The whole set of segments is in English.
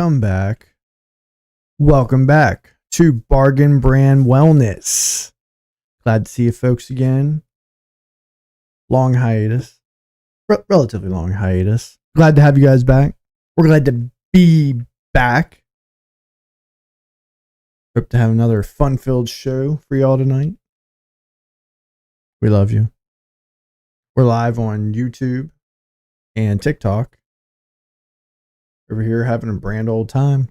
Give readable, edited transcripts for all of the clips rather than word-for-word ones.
Come back. Welcome back to Bargain Brand Wellness. Glad to see you folks again. Long hiatus. Relatively long hiatus. Glad to have you guys back. We're glad to be back. Hope to have another fun-filled show for y'all tonight. We love you. We're live on YouTube and TikTok. Over here having a brand old time. A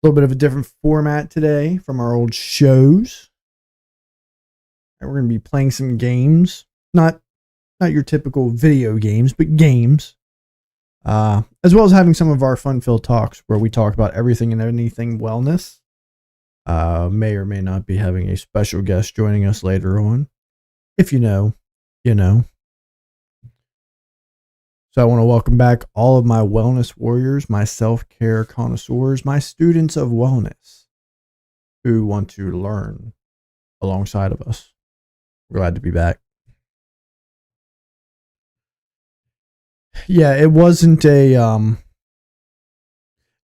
little bit of a different format today from our old shows. And we're going to be playing some games. Not your typical video games, but games. As well as having some of our fun-filled talks where we talk about everything and anything wellness. May or may not be having a special guest joining us later on. If you know, you know. So I want to welcome back all of my wellness warriors, my self-care connoisseurs, my students of wellness who want to learn alongside of us. We're glad to be back. Yeah, it wasn't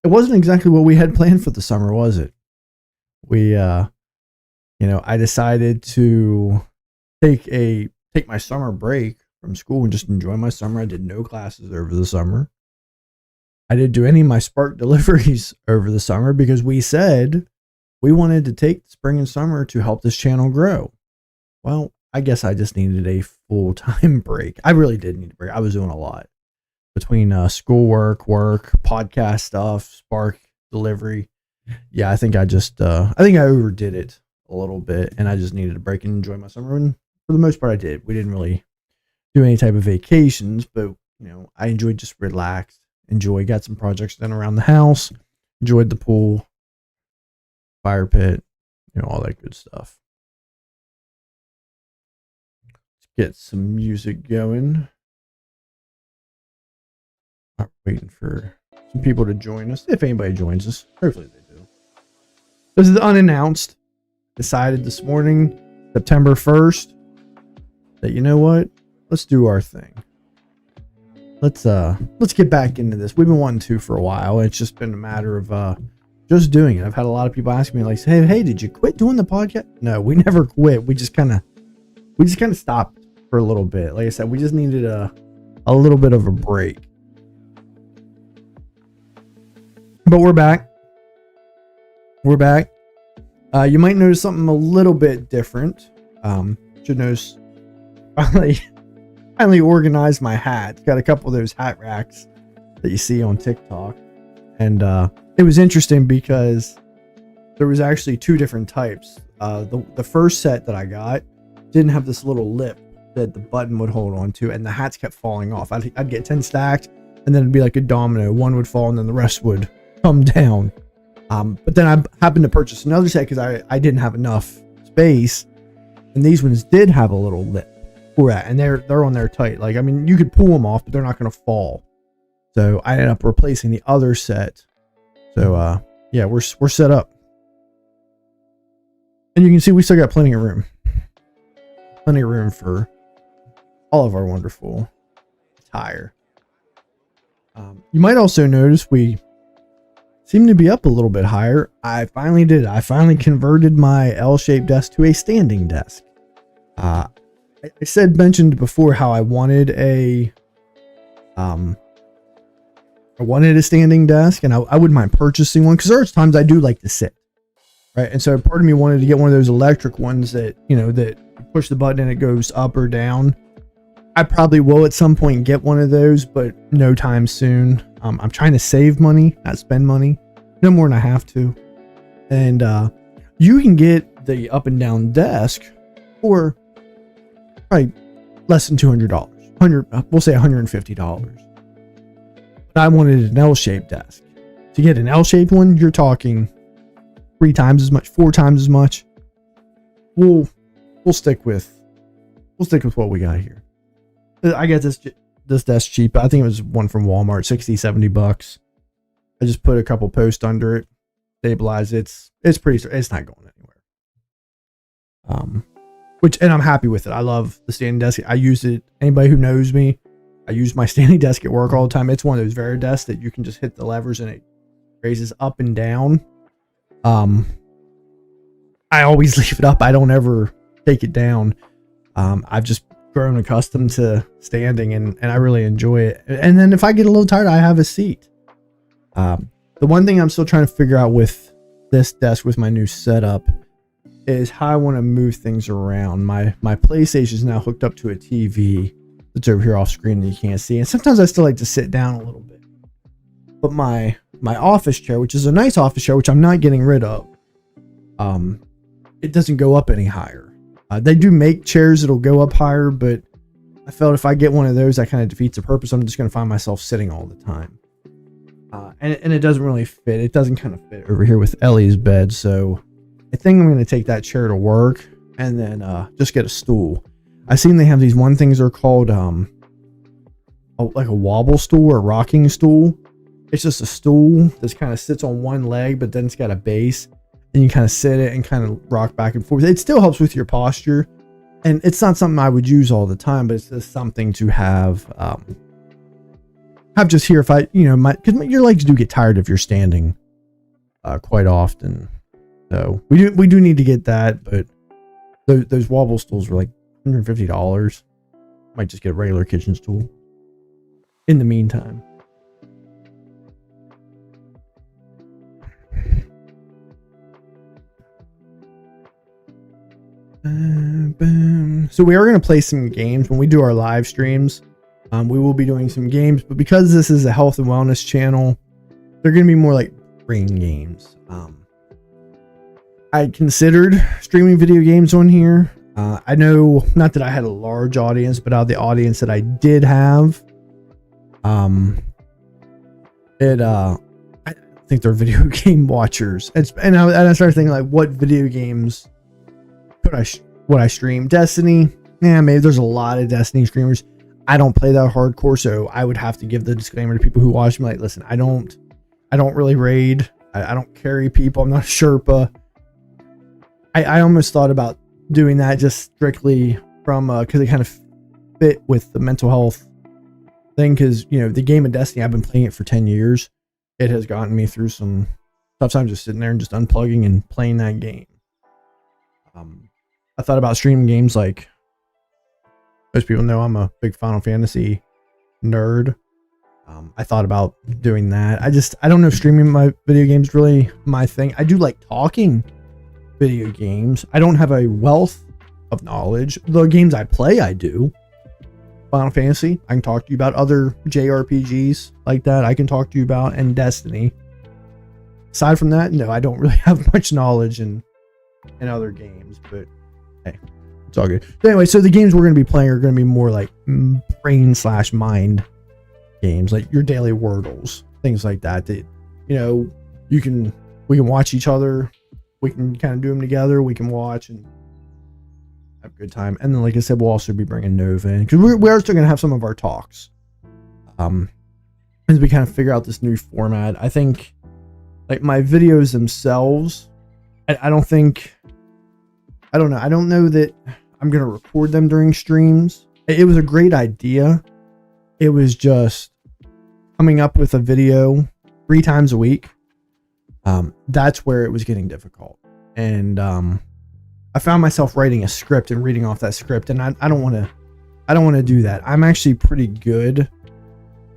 exactly what we had planned for the summer, was it? I decided to take my summer break from school and just enjoy my summer. I did no classes over the summer. I didn't do any of my Spark deliveries over the summer because we said we wanted to take spring and summer to help this channel grow. Well, I guess I just needed a full-time break. I really did need a break. I was doing a lot between schoolwork, work, podcast stuff, Spark delivery. Yeah, I think I overdid it a little bit, and I just needed a break and enjoy my summer. And for the most part, I did. We didn't really do any type of vacations, but I enjoyed just relaxed, got some projects done around the house, enjoyed the pool, fire pit, all that good stuff. Let's get some music going. I'm waiting for some people to join us. If anybody joins us, hopefully they do. This is unannounced. Decided this morning, September 1st, that you know what? Let's do our thing. Let's get back into this. We've been wanting to for a while. It's just been a matter of just doing it. I've had a lot of people ask me like, hey, did you quit doing the podcast? No, we never quit. We just kind of stopped for a little bit. Like I said, we just needed a little bit of a break. But we're back. We're back. You might notice something a little bit different. Should notice finally organized my hat. Got a couple of those hat racks that you see on TikTok. And it was interesting because there was actually two different types. The first set that I got didn't have this little lip that the button would hold on to, and the hats kept falling off. I'd get 10 stacked, and then it'd be like a domino. One would fall, and then the rest would come down. But then I happened to purchase another set because I didn't have enough space, and these ones did have a little lip for that, and they're on there tight. Like, I mean, you could pull them off, but they're not going to fall. So I ended up replacing the other set. So yeah, we're set up, and you can see we still got plenty of room for all of our wonderful attire. You might also notice we seem to be up a little bit higher. I finally did it. I finally converted my L-shaped desk to a standing desk. I mentioned before how I wanted a standing desk, and I wouldn't mind purchasing one because there's times I do like to sit, right? And so part of me wanted to get one of those electric ones that that you push the button and it goes up or down. I probably will at some point get one of those, but no time soon. I'm trying to save money, not spend money, no more than I have to. And you can get the up and down desk for probably less than $200. We'll say $150. But I wanted an L-shaped desk. To get an L-shaped one, you're talking 3 times as much, 4 times as much. We'll stick with what we got here. I got this desk cheap. I think it was one from Walmart, $60-$70. I just put a couple posts under it, stabilize it. It's not going anywhere. And I'm happy with it. I love the standing desk. I use it. Anybody who knows me, I use my standing desk at work all the time. It's one of those very desks that you can just hit the levers and it raises up and down. I always leave it up. I don't ever take it down. I've just grown accustomed to standing, and I really enjoy it. And then if I get a little tired, I have a seat. The one thing I'm still trying to figure out with this desk, with my new setup, is how I want to move things around. My PlayStation is now hooked up to a TV that's over here off screen that you can't see. And sometimes I still like to sit down a little bit. But my office chair, which is a nice office chair, which I'm not getting rid of, it doesn't go up any higher. They do make chairs that'll go up higher, but I felt if I get one of those, that kind of defeats the purpose. I'm just going to find myself sitting all the time. And it doesn't really fit. It doesn't kind of fit over here with Ellie's bed. So I think I'm going to take that chair to work and then just get a stool. I've seen they have these one things are called like a wobble stool or rocking stool. It's just a stool that kind of sits on one leg, but then it's got a base, and you kind of sit it and kind of rock back and forth. It still helps with your posture, and it's not something I would use all the time, but it's just something to have just here if I, because your legs do get tired if you're standing quite often. So we do need to get that, but those wobble stools were like $150. Might just get a regular kitchen stool in the meantime. So we are going to play some games when we do our live streams. We will be doing some games, but because this is a health and wellness channel, they're going to be more like brain games. I considered streaming video games on here. I know, not that I had a large audience, but out of the audience that I did have, I think they're video game watchers. And I started thinking, like, what video games would I stream? Destiny? Yeah, maybe there's a lot of Destiny streamers. I don't play that hardcore, so I would have to give the disclaimer to people who watch me, like, listen, I don't really raid. I don't carry people. I'm not a Sherpa. I almost thought about doing that just strictly from because it kind of fit with the mental health thing, because the game of Destiny, I've been playing it for 10 years. It has gotten me through some tough times, just sitting there and just unplugging and playing that game. I thought about streaming games, like most people know I'm a big Final Fantasy nerd. I thought about doing that. I don't know if streaming my video games really my thing. I do like talking video games. I don't have a wealth of knowledge. The games I play, I do. Final Fantasy, I can talk to you about. Other JRPGs like that, I can talk to you about. And Destiny. Aside from that, no, I don't really have much knowledge in other games, but hey, it's all good. Anyway, so the games we're going to be playing are going to be more like brain/mind games, like your daily Wordles, things like that. That we can watch each other. We can kind of do them together. We can watch and have a good time. And then, like I said, we'll also be bringing Nova in, because we are still going to have some of our talks. As we kind of figure out this new format, I think, like, my videos themselves, I don't know that I'm going to record them during streams. It was a great idea. It was just coming up with a video 3 times a week. That's where it was getting difficult. And I found myself writing a script and reading off that script, and I don't want to do that. I'm actually pretty good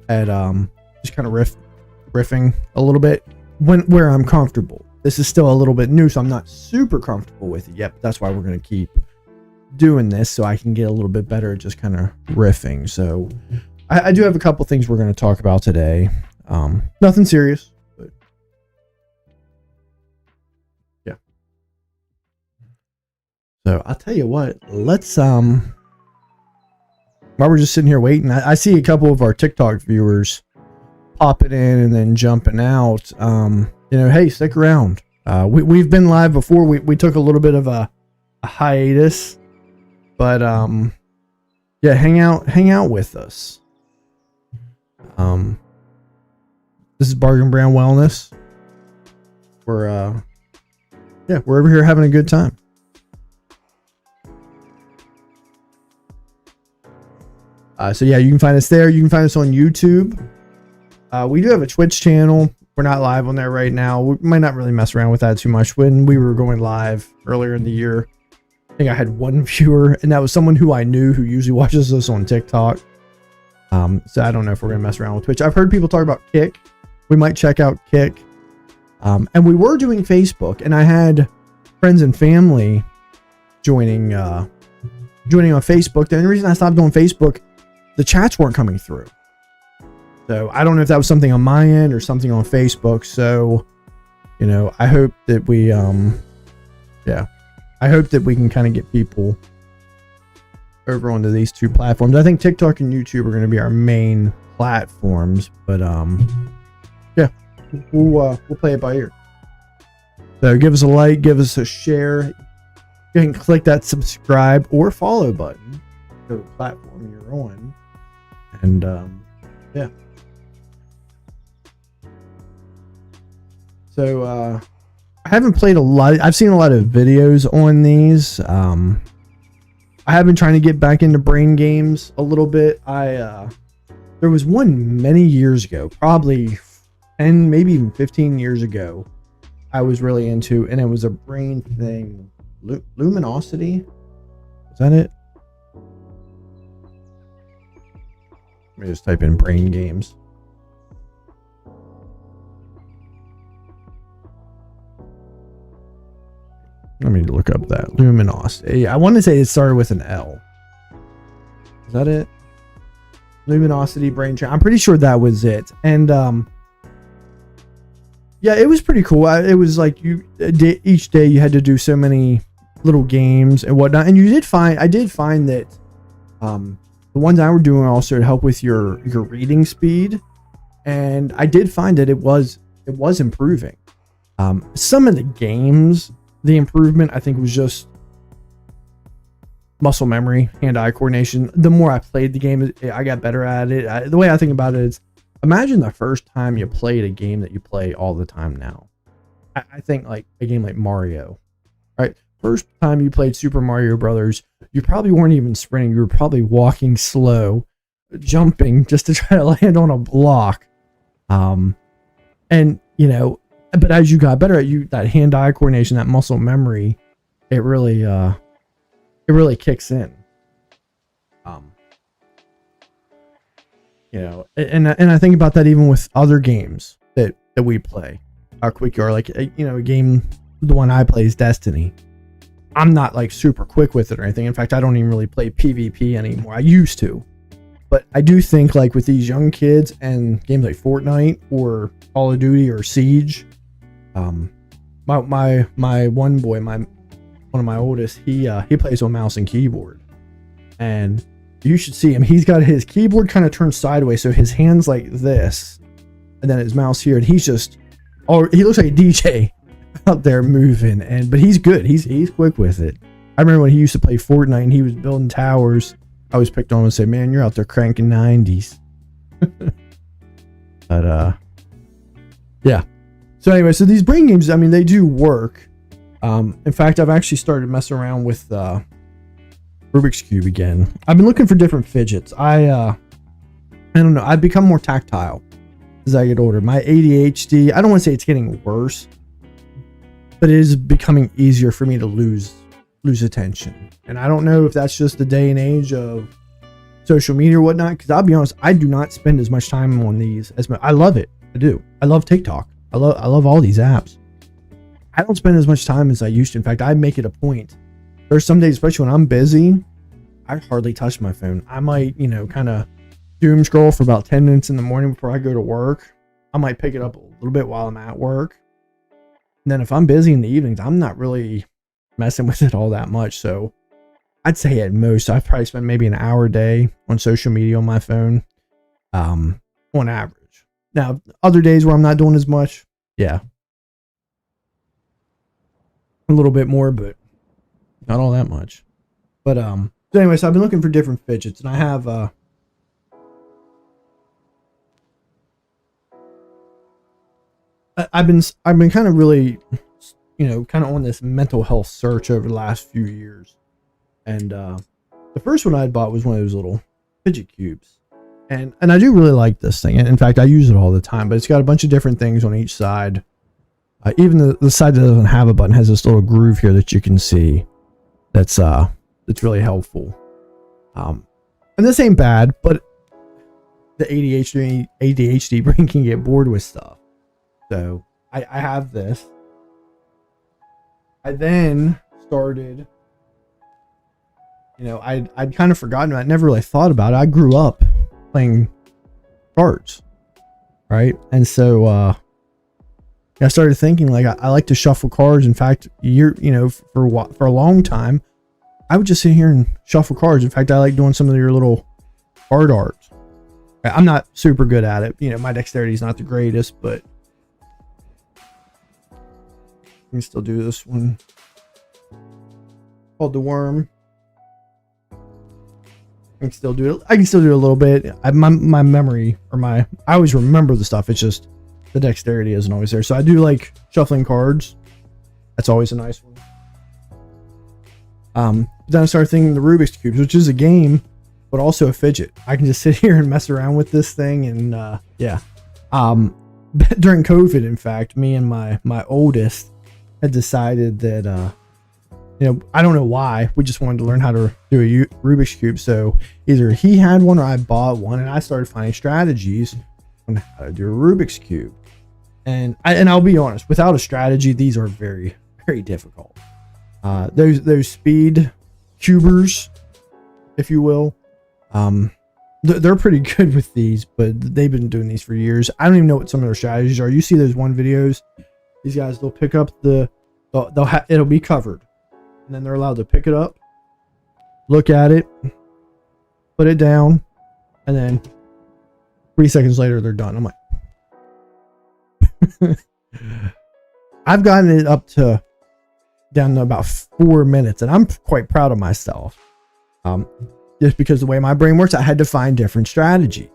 at just kind of riffing a little bit where I'm comfortable. This is still a little bit new, so I'm not super comfortable with it yet. But that's why we're going to keep doing this, so I can get a little bit better at just kind of riffing. So I do have a couple things we're going to talk about today. Nothing serious, but yeah. So I'll tell you what, let's while we're just sitting here waiting, I see a couple of our TikTok viewers popping in and then jumping out. Hey, stick around. We've been live before. We took a little bit of a hiatus, but yeah, hang out with us. This is Bargain Brand Wellness. We're over here having a good time. So yeah, you can find us there. You can find us on YouTube. We do have a Twitch channel. We're not live on there right now. We might not really mess around with that too much. When we were going live earlier in the year, I think I had one viewer, and that was someone who I knew who usually watches us on TikTok. So I don't know if we're gonna mess around with Twitch. I've heard people talk about Kick. We might check out Kick. And we were doing Facebook, and I had friends and family joining on Facebook. The only reason I stopped doing Facebook, the chats weren't coming through. So I don't know if that was something on my end or something on Facebook. So, you know, I hope that we, I hope that we can kind of get people over onto these two platforms. I think TikTok and YouTube are going to be our main platforms, but yeah, we'll play it by ear. So give us a like, give us a share. You can click that subscribe or follow button to the platform you're on, and yeah. So I haven't played a lot. I've seen a lot of videos on these. I have been trying to get back into brain games a little bit. There was one many years ago, probably 10, maybe even 15 years ago, I was really into, and it was a brain thing. Luminosity? Is that it? Let me just type in brain games. Let me look up that. Luminosity. I want to say it started with an L. Is that it? Luminosity brain train. I'm pretty sure that was it. And yeah, it was pretty cool. It was like each day you had to do so many little games and whatnot. And I did find that the ones I were doing also to help with your reading speed. And I did find that it was improving. Some of the games, the improvement I think was just muscle memory, hand-eye coordination. The more I played the game, I got better at it. The way I think about it is, imagine the first time you played a game that you play all the time now. I think like a game like Mario, right? First time you played Super Mario Brothers, you probably weren't even sprinting. You were probably walking slow, jumping just to try to land on a block. And you know, but as you got better at that hand-eye coordination, that muscle memory, it really kicks in. You know, and I think about that even with other games that we play. How quick you are, like, you know, a game, the one I play is Destiny. I'm not like super quick with it or anything. In fact, I don't even really play PvP anymore. I used to, but I do think like with these young kids and games like Fortnite or Call of Duty or Siege, my one boy, one of my oldest, he plays on mouse and keyboard, and you should see him. He's got his keyboard kind of turned sideways, so his hands like this, and then his mouse here, and he looks like a DJ out there moving. But he's good. He's quick with it. I remember when he used to play Fortnite and he was building towers, I always picked on him and say, "Man, you're out there cranking 90s." But yeah. So anyway, so these brain games, I mean, they do work. In fact, I've actually started messing around with Rubik's Cube again. I've been looking for different fidgets. I don't know. I've become more tactile as I get older. My ADHD, I don't want to say it's getting worse, but it is becoming easier for me to lose attention. And I don't know if that's just the day and age of social media or whatnot, because I'll be honest, I do not spend as much time on these as I love it. I do. I love TikTok. I love all these apps. I don't spend as much time as I used to. In fact, I make it a point. There's some days, especially when I'm busy, I hardly touch my phone. I might, you know, kind of doom scroll for about 10 minutes in the morning before I go to work. I might pick it up a little bit while I'm at work. And then if I'm busy in the evenings, I'm not really messing with it all that much. So I'd say at most, I probably spend maybe an hour a day on social media on my phone, on average. Now, other days where I'm not doing as much, yeah, a little bit more, but not all that much. But so anyway, so I've been looking for different fidgets, and I have I've been kind of really, you know, kind of on this mental health search over the last few years. And the first one I bought was one of those little fidget cubes. And I do really like this thing. In fact, I use it all the time, but it's got a bunch of different things on each side. Even the side that doesn't have a button has this little groove here that you can see. That's really helpful. And this ain't bad, but the ADHD brain can get bored with stuff. So I have this. I then started, I'd kind of forgotten. I never really thought about it. I grew up playing cards, right? And so I started thinking, like, I like to shuffle cards. In fact, for a long time, I would just sit here and shuffle cards. In fact, I like doing some of your little card art. I'm not super good at it. My dexterity is not the greatest, but I can still do this one called the worm. I can still do it. I can still do it a little bit. My memory, I always remember the stuff. It's just the dexterity isn't always there. So I do like shuffling cards. That's always a nice one. Then I started thinking the Rubik's Cubes, which is a game, but also a fidget. I can just sit here and mess around with this thing, and yeah. During COVID, in fact, me and my oldest had decided that I don't know why, we just wanted to learn how to do a Rubik's Cube. So either he had one or I bought one, and I started finding strategies on how to do a Rubik's Cube. And I'll be honest, without a strategy, these are very, very difficult. Those speed cubers, if you will, they're pretty good with these, but they've been doing these for years. I don't even know what some of their strategies are. You see those one videos, these guys, they'll pick up it'll be covered, and then they're allowed to pick it up, look at it, put it down, and then 3 seconds later they're done. I'm like, I've gotten it down to about 4 minutes, and I'm quite proud of myself. Just because the way my brain works, I had to find different strategies.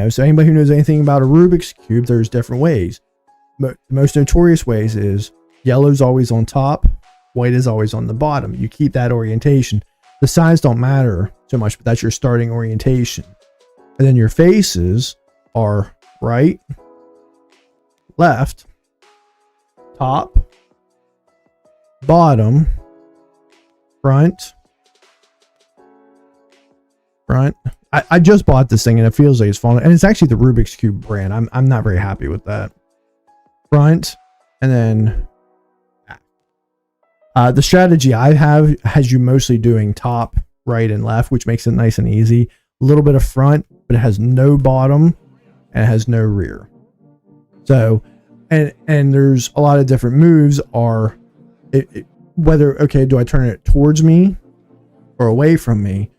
So anybody who knows anything about a Rubik's Cube, there's different ways. The most notorious ways is yellow's always on top, white is always on the bottom. You keep that orientation. The sides don't matter so much, but that's your starting orientation. And then your faces are right, left, top, bottom, front. I just bought this thing and it feels like it's falling, and it's actually the Rubik's Cube brand. I'm not very happy with that. Front, and then back. The strategy I have has you mostly doing top, right, and left, which makes it nice and easy. A little bit of front, but it has no bottom and it has no rear. So, and there's a lot of different moves. Do I turn it towards me or away from me?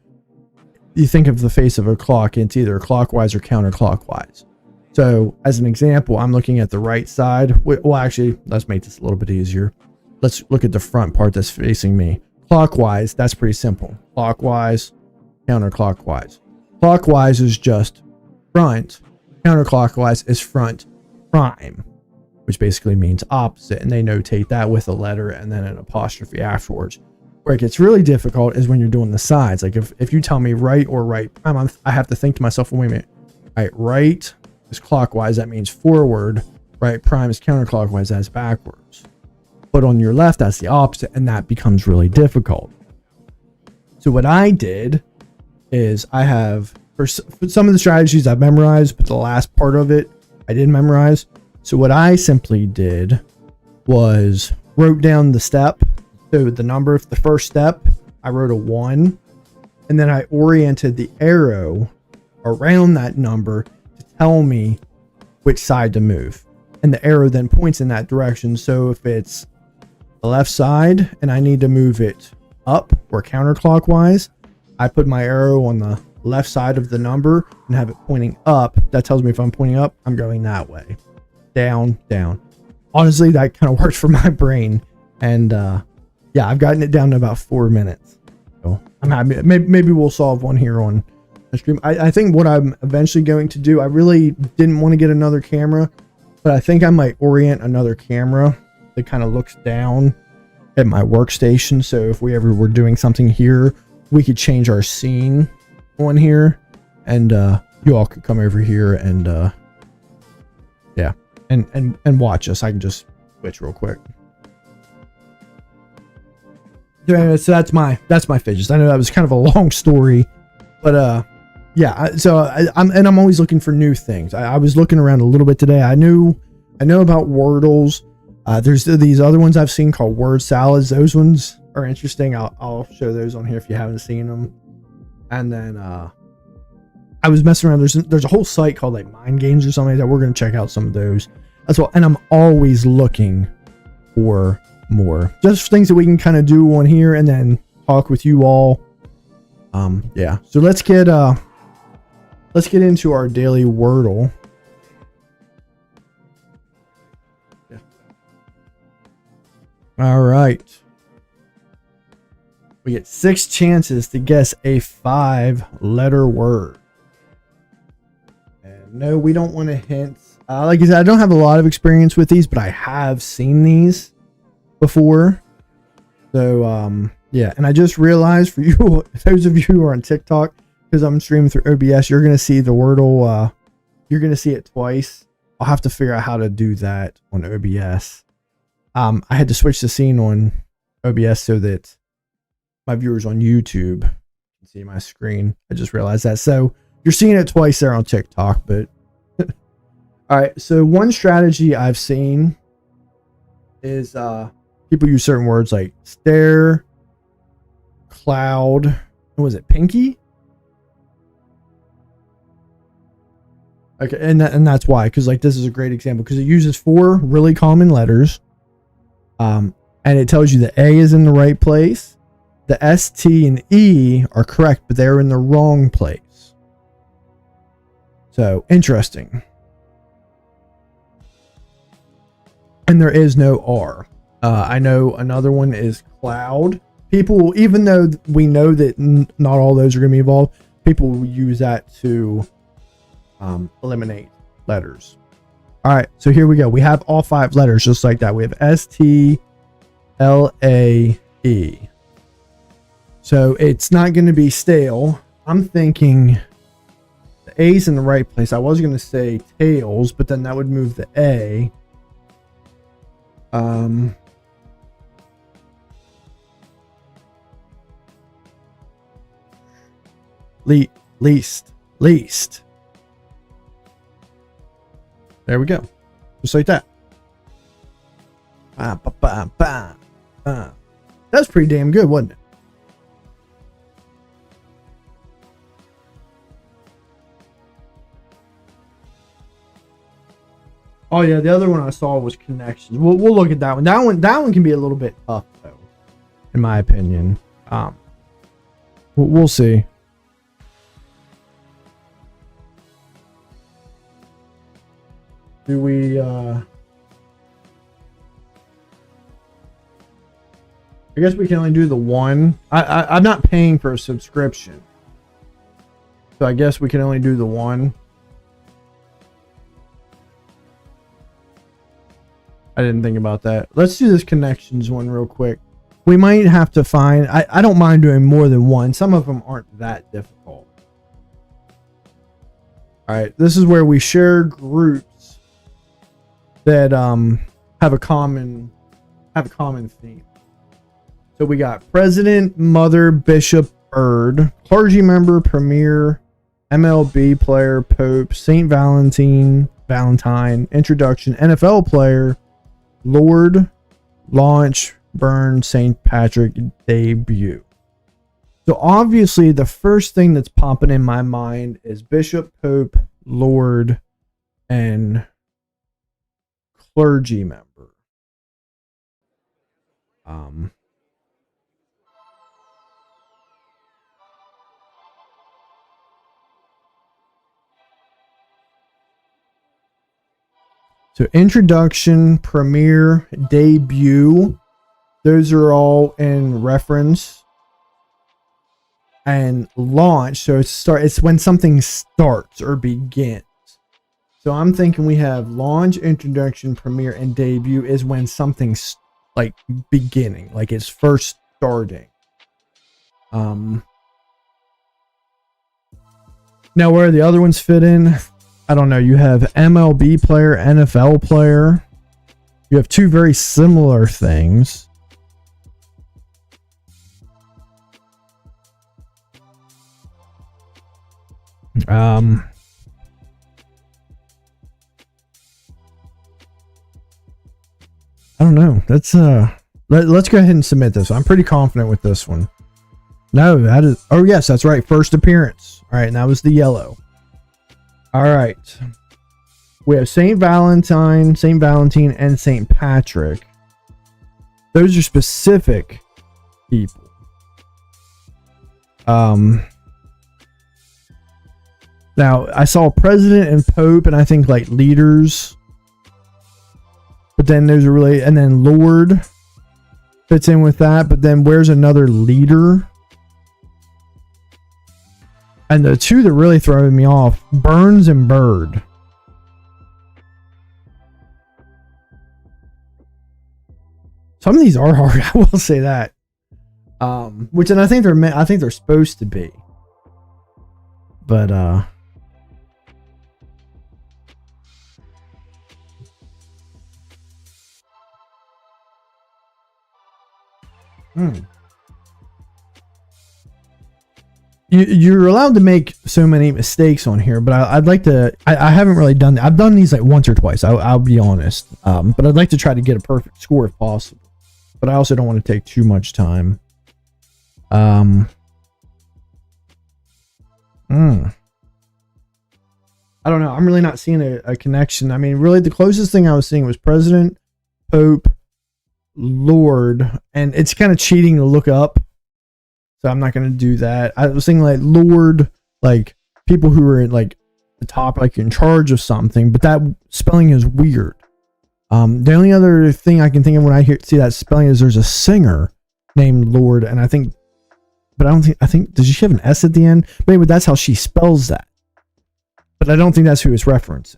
You think of the face of a clock, and it's either clockwise or counterclockwise. So as an example, I'm looking at the right side. Well, actually, let's make this a little bit easier. Let's look at the front part that's facing me. Clockwise, that's pretty simple. Clockwise, counterclockwise. Clockwise is just front. Counterclockwise is front prime, which basically means opposite. And they notate that with a letter and then an apostrophe afterwards. Where it gets really difficult is when you're doing the sides. Like if you tell me right or right prime, I have to think to myself, well, wait a minute. Right is clockwise. That means forward. Right prime is counterclockwise. That's backwards. But on your left, that's the opposite. And that becomes really difficult. So what I did is I have, for some of the strategies I've memorized, but the last part of it I didn't memorize. So what I simply did was wrote down the step. So the number of the first step, I wrote a 1, and then I oriented the arrow around that number to tell me which side to move. And the arrow then points in that direction. So if it's the left side and I need to move it up or counterclockwise, I put my arrow on the left side of the number and have it pointing up. That tells me if I'm pointing up, I'm going that way. Down, down. Honestly, that kind of works for my brain. And yeah, I've gotten it down to about 4 minutes. So I'm happy. Maybe we'll solve one here on the stream. I think what I'm eventually going to do, I really didn't want to get another camera, but I think I might orient another camera that kind of looks down at my workstation. So if we ever were doing something here, we could change our scene on here and you all could come over here and yeah, and watch us. I can just switch real quick. So that's my fidgets. I know that was kind of a long story, but yeah. I'm always looking for new things. I was looking around a little bit today. I know about Wordles. There's these other ones I've seen called word salads. Those ones are interesting. I'll show those on here if you haven't seen them. And then I was messing around. There's a whole site called like Mind Games or something like that. We're gonna check out some of those as well. And I'm always looking for more, just things that we can kind of do on here and then talk with you all. Yeah. So let's get into our daily Wordle. Yeah. All right. We get 6 chances to guess a 5-letter word. And no, we don't want to hint. Like I said, I don't have a lot of experience with these, but I have seen these before. So, yeah. And I just realized for you, those of you who are on TikTok, because I'm streaming through OBS, you're going to see the Wordle. You're going to see it twice. I'll have to figure out how to do that on OBS. I had to switch the scene on OBS so that my viewers on YouTube can see my screen. I just realized that. So you're seeing it twice there on TikTok, but all right. So one strategy I've seen is people use certain words like stare, cloud. What was it? Pinky? Okay, and that's why, because like this is a great example because it uses 4 really common letters, and it tells you the A is in the right place. The S, T, and E are correct, but they're in the wrong place. So, interesting. And there is no R. I know another one is cloud. People, even though we know that not all those are going to be involved, people will use that to eliminate letters. All right, so here we go. We have all 5 letters just like that. We have S, T, L, A, E. So it's not going to be stale. I'm thinking the A's in the right place. I was going to say tails, but then that would move the A. Least. There we go. Just like that. That was pretty damn good, wasn't it? Oh yeah, the other one I saw was connections. We'll look at that one. That one can be a little bit tough though, in my opinion. We'll see. Do we? I guess we can only do the one. I'm not paying for a subscription, so I guess we can only do the one. I didn't think about that. Let's do this connections one real quick. We might have to find... I don't mind doing more than one. Some of them aren't that difficult. Alright, this is where we share groups that have a common theme. So we got president, mother, bishop, bird, clergy member, premier, MLB player, pope, Saint Valentine, introduction, NFL player, Lord, launch, burn, St. Patrick, debut. So obviously the first thing that's popping in my mind is bishop, pope, Lord, and clergy member. So introduction, premiere, debut, those are all in reference. And launch, so it's when something starts or begins. So I'm thinking we have launch, introduction, premiere, and debut is when something's like beginning, like it's first starting. Now, where the other ones fit in, I don't know. You have MLB player, NFL player. You have two very similar things. I don't know. Let's go ahead and submit this. I'm pretty confident with this one. No, that is. Oh yes, that's right. First appearance. All right, and that was the yellow. All right. We have Saint Valentine, and Saint Patrick. Those are specific people. Now I saw president and pope, and I think like leaders. But then there's a really, and then Lord fits in with that. But then where's another leader? And the two that really throw me off, Burns and Bird. Some of these are hard, I will say that. Which, and I think they're supposed to be. But You're allowed to make so many mistakes on here, but I'd like to. I haven't really done that. I've done these like once or twice. I'll be honest. But I'd like to try to get a perfect score if possible. But I also don't want to take too much time. I don't know. I'm really not seeing a connection. I mean, really, the closest thing I was seeing was President, Pope, Lord, and it's kind of cheating to look up. So I'm not going to do that. I was thinking like Lord, like people who are at like the top, like in charge of something, but that spelling is weird. The only other thing I can think of when I see that spelling is there's a singer named Lord, and I think does she have an S at the end? Maybe that's how she spells that. But I don't think that's who it's referencing.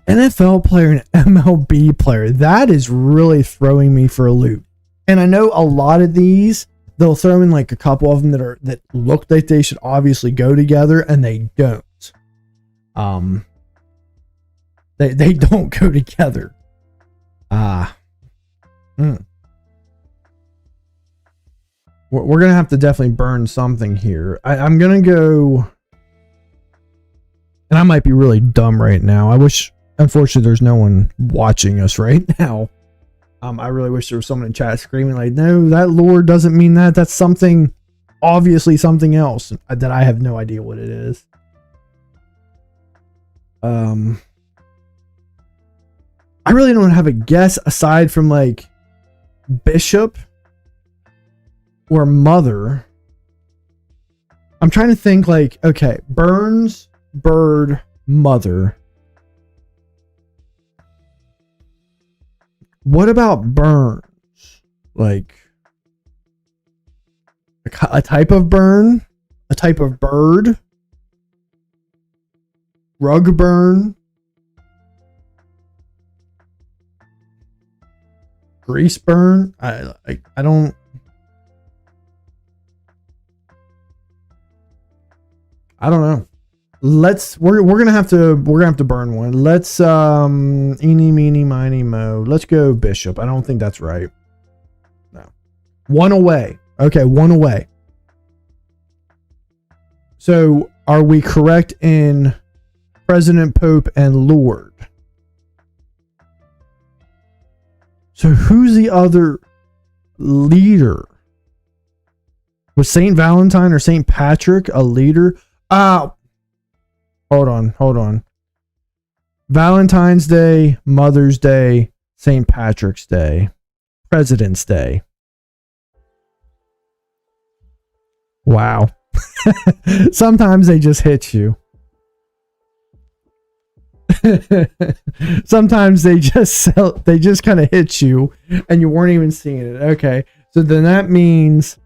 NFL player and MLB player. That is really throwing me for a loop. And I know a lot of these, they'll throw in like a couple of them that look like they should obviously go together, and they don't. They don't go together. We're gonna have to definitely burn something here. I'm gonna go, and I might be really dumb right now. I wish, unfortunately, there's no one watching us right now. I really wish there was someone in chat screaming like, "No, that Lord doesn't mean that. That's something, obviously something else that I have no idea what it is." I really don't have a guess aside from like bishop or mother. I'm trying to think like, okay, Burns, Bird, mother. What about Burns? Like a type of burn? A type of bird? Rug burn? Grease burn? I don't. I don't know. We're gonna have to burn one. Let's eeny meeny miny mo. Let's go bishop. I don't think that's right. No. One away. Okay, one away. So are we correct in President, Pope, and Lord? So who's the other leader? Was Saint Valentine or Saint Patrick a leader? Hold on. Valentine's Day, Mother's Day, St. Patrick's Day, President's Day. Wow. Sometimes they just hit you. Sometimes they just kind of hit you and you weren't even seeing it. Okay. So then that means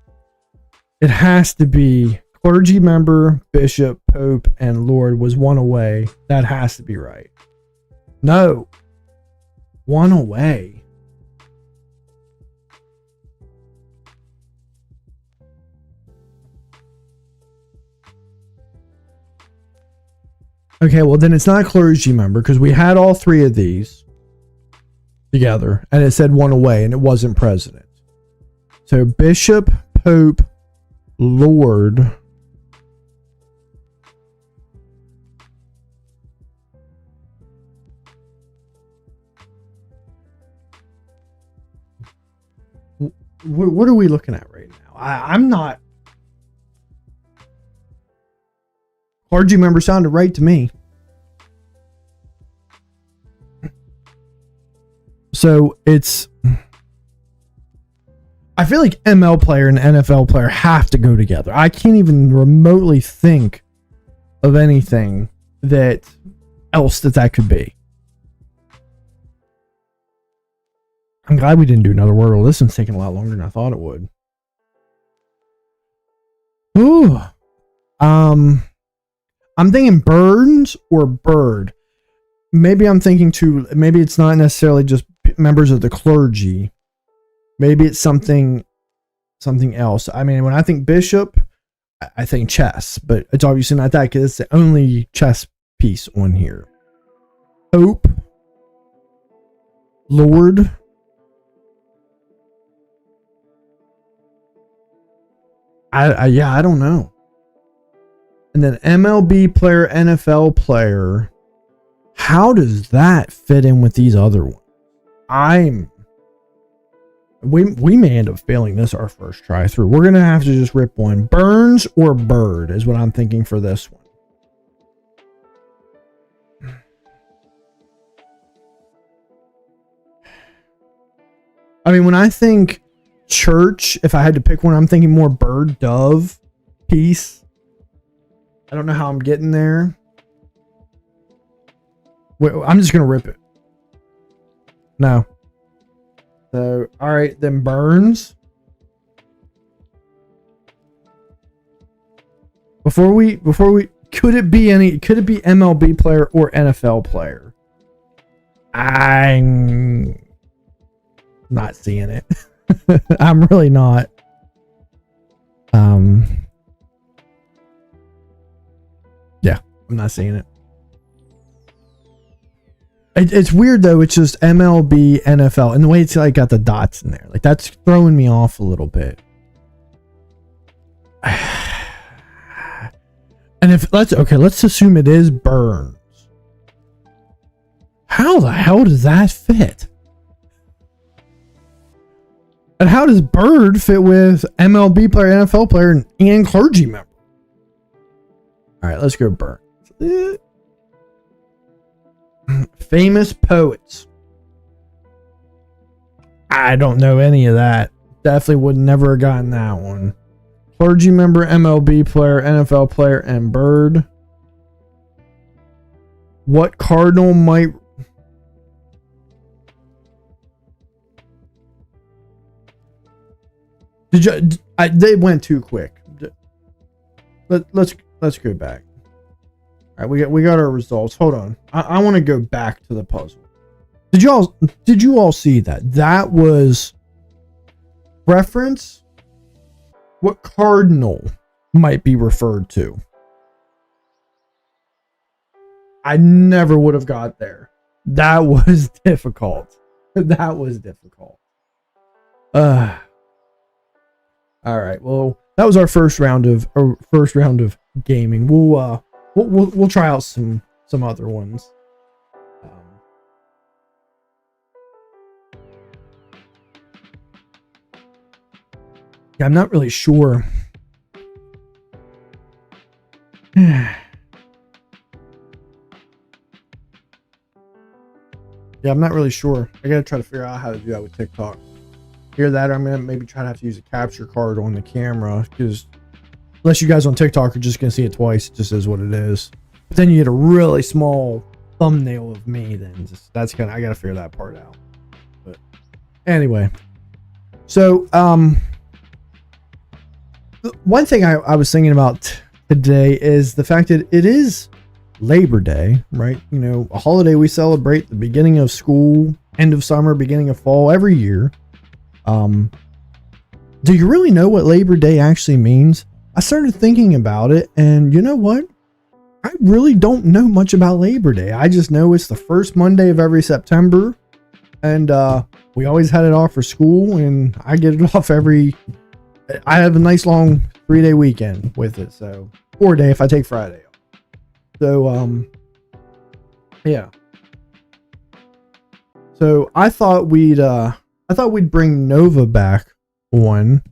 it has to be clergy member, bishop, pope, and Lord was one away. That has to be right. No. One away. Okay, well then it's not a clergy member because we had all three of these together and it said one away and it wasn't president. So bishop, pope, lord. What are we looking at right now? I'm not. Clergy member sounded right to me. So it's. I feel like ML player and NFL player have to go together. I can't even remotely think of anything else that could be. I'm glad we didn't do another word. Well, this one's taking a lot longer than I thought it would. Ooh. I'm thinking Burns or Bird. Maybe I'm thinking maybe it's not necessarily just members of the clergy. Maybe it's something else. I mean, when I think bishop, I think chess, but it's obviously not that because it's the only chess piece on here. Pope, Lord. I don't know. And then MLB player, NFL player. How does that fit in with these other ones? We may end up failing this our first try through. We're gonna have to just rip one. Burns or Bird is what I'm thinking for this one. I mean, when I think church, if I had to pick one, I'm thinking more bird, dove, peace. I don't know how I'm getting there. Wait, I'm just gonna rip it. No. So, all right, then Burns. Before we could it be MLB player or NFL player? I'm not seeing it. I'm really not. Yeah, I'm not seeing it. It's weird though. It's just MLB, NFL, and the way it's like got the dots in there, like that's throwing me off a little bit. And let's assume it is Burns. How the hell does that fit? And how does Bird fit with MLB player, NFL player, and clergy member? All right, let's go Burns. Famous poets. I don't know any of that. Definitely would never have gotten that one. Clergy member, MLB player, NFL player, and Bird. What cardinal might... They went too quick. Let's go back. All right, we got our results. Hold on. I want to go back to the puzzle. Did you all see that? That was reference what cardinal might be referred to. I never would have got there. That was difficult. That was difficult. All right. Well, that was our first round of gaming. We'll try out some other ones. Yeah, I'm not really sure. Yeah, I'm not really sure. I gotta try to figure out how to do that with TikTok. Hear that? Or I'm gonna maybe try to have to use a capture card on the camera, because unless you guys on TikTok are just gonna see it twice, it just is what it is. But then you get a really small thumbnail of me. Then I gotta figure that part out. But anyway, so one thing I was thinking about today is the fact that it is Labor Day, right? You know, a holiday we celebrate the beginning of school, end of summer, beginning of fall every year. Do you really know what Labor Day actually means? I started thinking about it, and you know what? I really don't know much about Labor Day. I just know it's the first Monday of every September, and we always had it off for school, and I get it off I have a nice long 3-day weekend with it, so 4-day if I take Friday off. So yeah. So I thought we'd bring Nova back on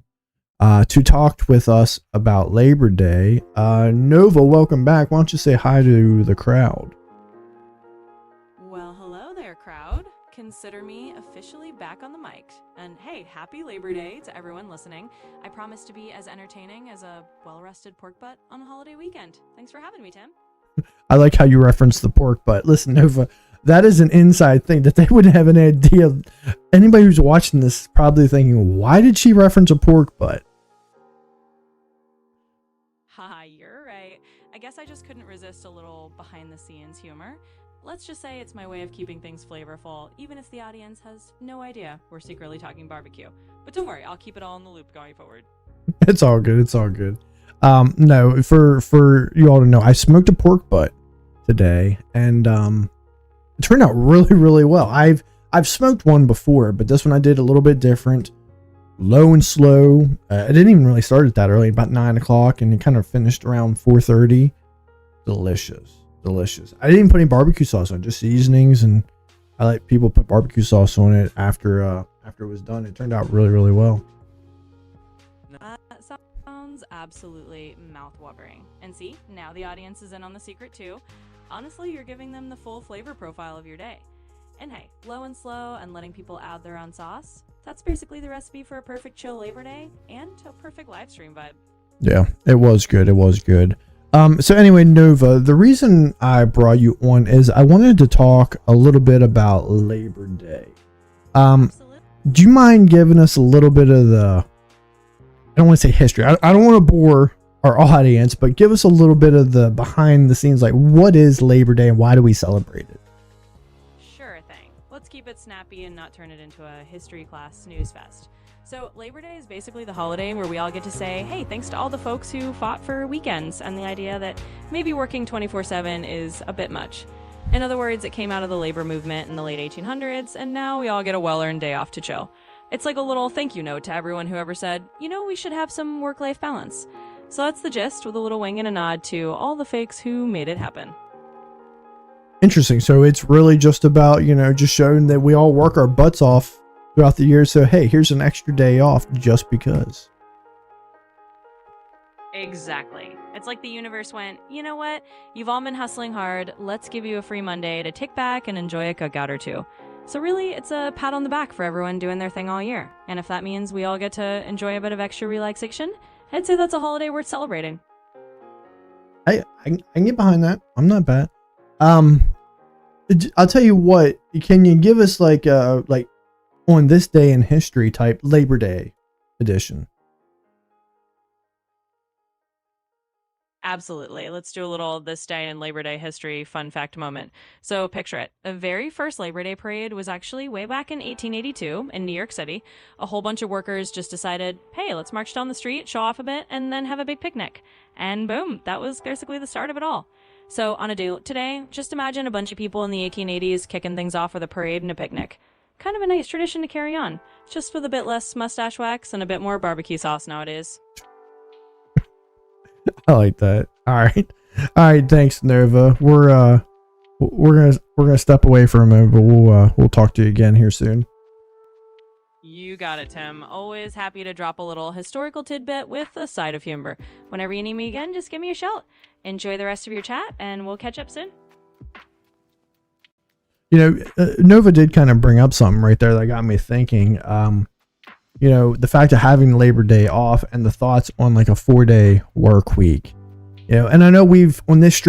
to talk with us about Labor Day. Nova, welcome back. Why don't you say hi to the crowd? Well, hello there, crowd. Consider me officially back on the mic. And hey, happy Labor Day to everyone listening. I promise to be as entertaining as a well-rested pork butt on a holiday weekend. Thanks for having me, Tim. I like how you reference the pork butt. Listen, Nova, that is an inside thing that they wouldn't have an idea. Anybody who's watching this is probably thinking, why did she reference a pork butt? Haha, you're right. I guess I just couldn't resist a little behind-the-scenes humor. Let's just say it's my way of keeping things flavorful, even if the audience has no idea we're secretly talking barbecue. But don't worry, I'll keep it all in the loop going forward. It's all good. It's all good. No, for you all to know, I smoked a pork butt today, and it turned out really, really well. I've smoked one before, but this one I did a little bit different, low and slow. I didn't even really start it that early, about 9 o'clock, and it kind of finished around 4:30. Delicious. I didn't even put any barbecue sauce on, just seasonings, and I let people put barbecue sauce on it after it was done. It turned out really, really well. That sounds absolutely mouth-watering. And see, now the audience is in on the secret too. Honestly, you're giving them the full flavor profile of your day. And hey, low and slow and letting people add their own sauce, that's basically the recipe for a perfect chill Labor Day and a perfect live stream vibe. Yeah, it was good. So anyway, Nova, the reason I brought you on is I wanted to talk a little bit about Labor Day. Do you mind giving us a little bit of I don't want to say history. I don't want to bore our audience, but give us a little bit of the behind the scenes, like what is Labor Day and why do we celebrate it? Sure thing. Let's keep it snappy and not turn it into a history class snooze fest. So Labor Day is basically the holiday where we all get to say, hey, thanks to all the folks who fought for weekends and the idea that maybe working 24/7 is a bit much. In other words, it came out of the labor movement in the late 1800s, and now we all get a well-earned day off to chill. It's like a little thank you note to everyone who ever said, we should have some work-life balance. So that's the gist, with a little wing and a nod to all the fakes who made it happen. Interesting. So it's really just about, just showing that we all work our butts off throughout the year. So, hey, here's an extra day off just because. Exactly. It's like the universe went, you know what? You've all been hustling hard. Let's give you a free Monday to kick back and enjoy a cookout or two. So really, it's a pat on the back for everyone doing their thing all year. And if that means we all get to enjoy a bit of extra relaxation, I'd say that's a holiday worth celebrating. I can get behind that. I'm not bad. I'll tell you what. Can you give us like on this day in history type Labor Day edition? Absolutely. Let's do a little this day in Labor Day history fun fact moment. So picture it. The very first Labor Day parade was actually way back in 1882 in New York City. A whole bunch of workers just decided, hey, let's march down the street, show off a bit, and then have a big picnic. And boom, that was basically the start of it all. So on a day today, just imagine a bunch of people in the 1880s kicking things off with a parade and a picnic. Kind of a nice tradition to carry on, just with a bit less mustache wax and a bit more barbecue sauce nowadays. I like that. All right. Thanks, Nova. We're gonna step away for a moment, but we'll talk to you again here soon. You got it, Tim. Always happy to drop a little historical tidbit with a side of humor. Whenever you need me again, just give me a shout. Enjoy the rest of your chat, and we'll catch up soon. Nova did kind of bring up something right there that got me thinking. The fact of having Labor Day off and the thoughts on like a 4-day work week. And I know on this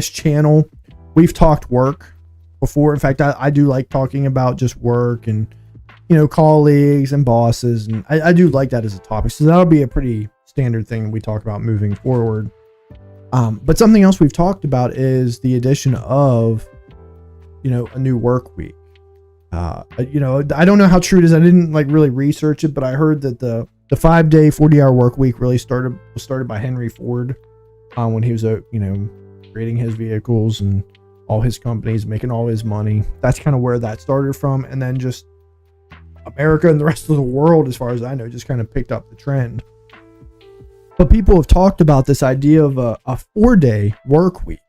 channel, we've talked work before. In fact, I do like talking about just work and, colleagues and bosses. And I do like that as a topic. So that'll be a pretty standard thing we talk about moving forward. But something else we've talked about is the addition of, a new work week. I don't know how true it is. I didn't really research it, but I heard that the 5-day, 40-hour work week really was started by Henry Ford when he was creating his vehicles and all his companies, making all his money. That's kind of where that started from. And then just America and the rest of the world, as far as I know, just kind of picked up the trend. But people have talked about this idea of a 4-day work week,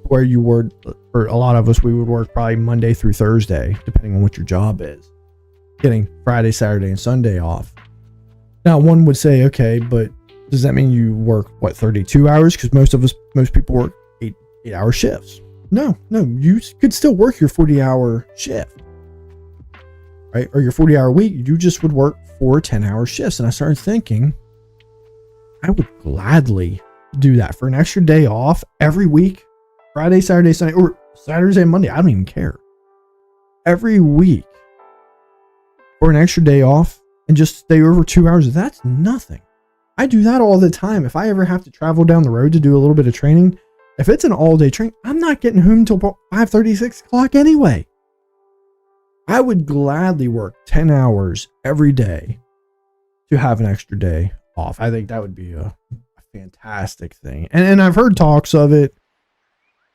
where you would, for a lot of us, we would work probably Monday through Thursday, depending on what your job is, getting Friday, Saturday, and Sunday off. Now, one would say, okay, but does that mean you work, 32 hours? Because most people work 8-hour shifts. No, you could still work your 40-hour shift, right? Or your 40-hour week. You just would work 4 10-hour shifts. And I started thinking, I would gladly do that for an extra day off every week, Friday, Saturday, Sunday, or Saturday and Monday. I don't even care. Every week for an extra day off and just stay over 2 hours. That's nothing. I do that all the time. If I ever have to travel down the road to do a little bit of training, if it's an all day training, I'm not getting home until 5:30, 6 o'clock anyway. I would gladly work 10 hours every day to have an extra day off. I think that would be a fantastic thing. And I've heard talks of it.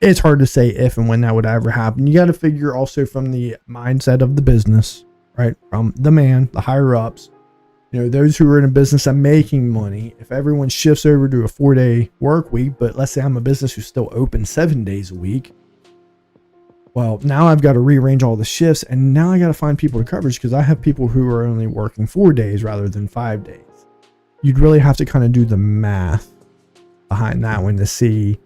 It's hard to say if and when that would ever happen. You got to figure also from the mindset of the business, right? From the man, the higher ups, those who are in a business and making money. If everyone shifts over to a 4-day work week, but let's say I'm a business who's still open 7 days a week. Well, now I've got to rearrange all the shifts, and now I got to find people to cover because I have people who are only working 4 days rather than 5 days. You'd really have to kind of do the math behind that one to see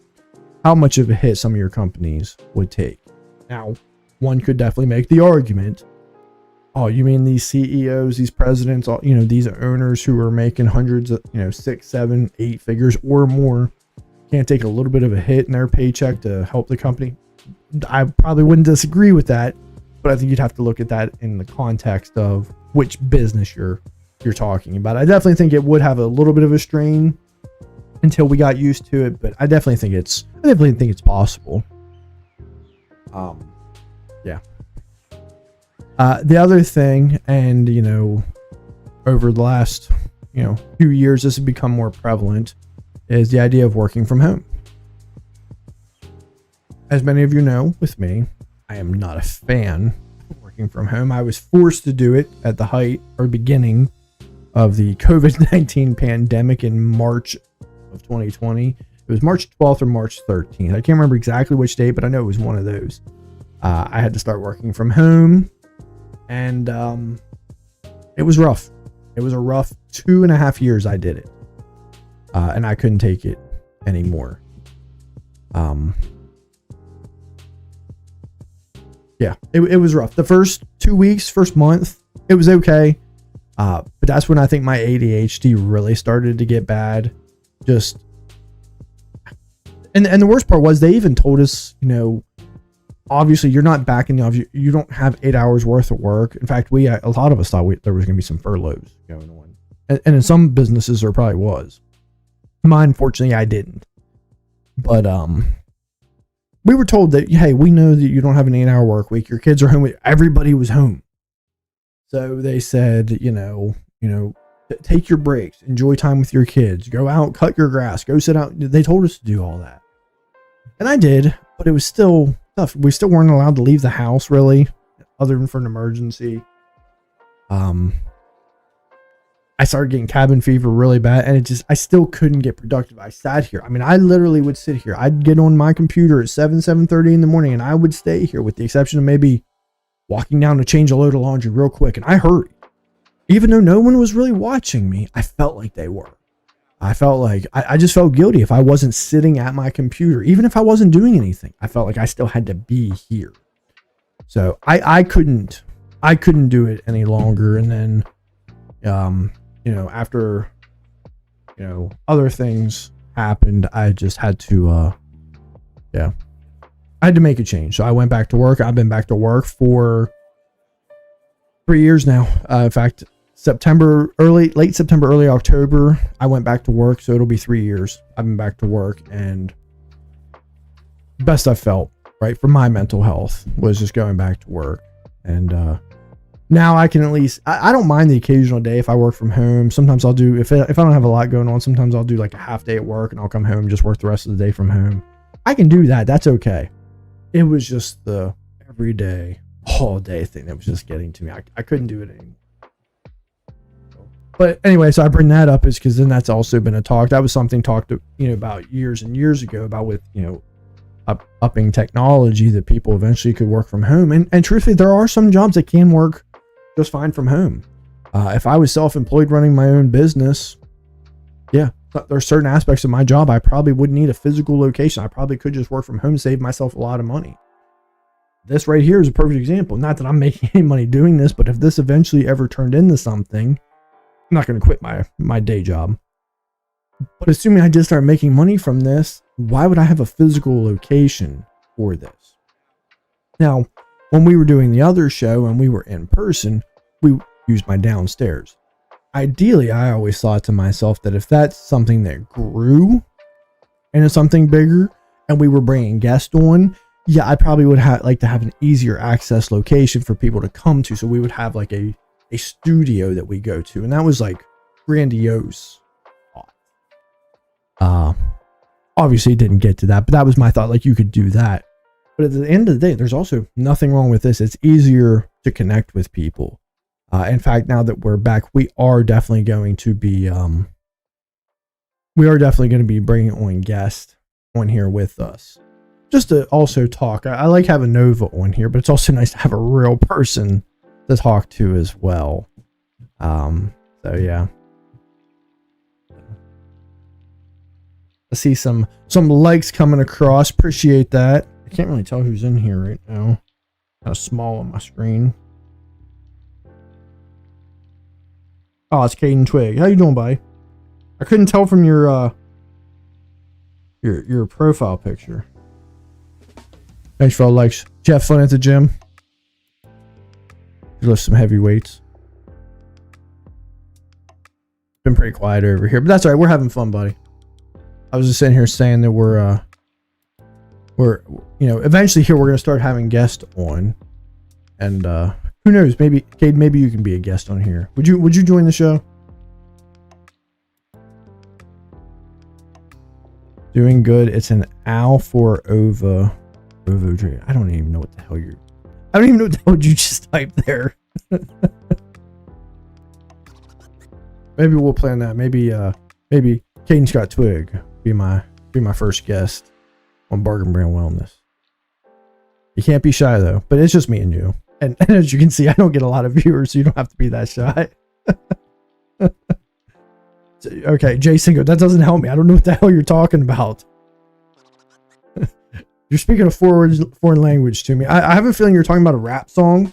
how much of a hit some of your companies would take. Now, one could definitely make the argument, oh, you mean these CEOs, these presidents, these owners who are making hundreds of, 6, 7, 8 figures or more can't take a little bit of a hit in their paycheck to help the company? I probably wouldn't disagree with that, but I think you'd have to look at that in the context of which business you're talking about. I definitely think it would have a little bit of a strain until we got used to it, but I definitely think it's possible. Yeah. The other thing, and over the last few years, this has become more prevalent, is the idea of working from home. As many of you know, with me, I am not a fan of working from home. I was forced to do it at the height or beginning of the COVID-19 pandemic in March of 2020. It was March 12th or March 13th. I can't remember exactly which date, but I know it was one of those. I had to start working from home, and it was rough. It was a rough 2.5 years I did it, and I couldn't take it anymore. Yeah, it was rough. The first 2 weeks, first month, it was okay. But that's when I think my ADHD really started to get bad. And the worst part was they even told us, obviously you're not back in the office. You don't have 8 hours worth of work. In fact, a lot of us thought there was going to be some furloughs going on. And in some businesses there probably was. Mine, fortunately, I didn't. But, we were told that, hey, we know that you don't have an 8-hour work week. Your kids are home. Everybody was home. So they said, take your breaks, enjoy time with your kids, go out, cut your grass, go sit out. They told us to do all that. And I did, but it was still tough. We still weren't allowed to leave the house really, other than for an emergency. I started getting cabin fever really bad, and I still couldn't get productive. I sat here. I mean, I literally would sit here. I'd get on my computer at 7:30 in the morning, and I would stay here with the exception of maybe walking down to change a load of laundry real quick. And I hurried. Even though no one was really watching me, I felt like they were. I felt like I just felt guilty if I wasn't sitting at my computer. Even if I wasn't doing anything, I felt like I still had to be here. So I couldn't do it any longer. And then, after, other things happened, I just had to, I had to make a change. So I went back to work. I've been back to work for 3 years now. In fact, late September, early October, I went back to work. So it'll be 3 years. I've been back to work, and best I felt, right, for my mental health was just going back to work. And, now I can at least, I don't mind the occasional day if I work from home. Sometimes I'll do, if I don't have a lot going on, sometimes I'll do like a half day at work and I'll come home and just work the rest of the day from home. I can do that. That's okay. It was just the everyday, all day thing that was just getting to me. I couldn't do it anymore. But anyway, so I bring that up is because then that's also been a talk. That was something talked, about years and years ago about with, upping technology that people eventually could work from home. And truthfully, there are some jobs that can work just fine from home. If I was self-employed running my own business, yeah, there are certain aspects of my job I probably wouldn't need a physical location. I probably could just work from home, save myself a lot of money. This right here is a perfect example. Not that I'm making any money doing this, but if this eventually ever turned into something, I'm not going to quit my day job. But assuming I just start making money from this, why would I have a physical location for this? Now, when we were doing the other show and we were in person, we used my downstairs. Ideally, I always thought to myself that if that's something that grew into something bigger and we were bringing guests on, yeah, I probably would like to have an easier access location for people to come to. So we would have like a studio that we go to, and that was like grandiose. Obviously it didn't get to that, but that was my thought. Like, you could do that, but at the end of the day, there's also nothing wrong with this. It's easier to connect with people. In fact, now that we're back, we are definitely going to be bringing on guests on here with us, just to also talk. I like having Nova on here, but it's also nice to have a real person to talk to as well. So yeah, I see some likes coming across. Appreciate that. I can't really tell who's in here right now. Kind of small on my screen. Oh, it's Caden Twig. How you doing, buddy? I couldn't tell from your profile picture. Thanks for all the likes. Did you have fun at the gym? You lift some heavy weights. Been pretty quiet over here, but that's all right. We're having fun, buddy. I was just sitting here saying that we're eventually here we're gonna start having guests on, and who knows? Maybe Cade, maybe you can be a guest on here. Would you join the show? Doing good. It's an owl for Ovo. I don't even know what the hell you just typed there. Maybe we'll plan that. Maybe Caden Scott Twig be my first guest on Bargain Brand Wellness. You can't be shy though, but it's just me and you. And as you can see, I don't get a lot of viewers, so you don't have to be that shy. Okay, Jay Singo, that doesn't help me. I don't know what the hell you're talking about. You're speaking a foreign language to me. I have a feeling you're talking about a rap song.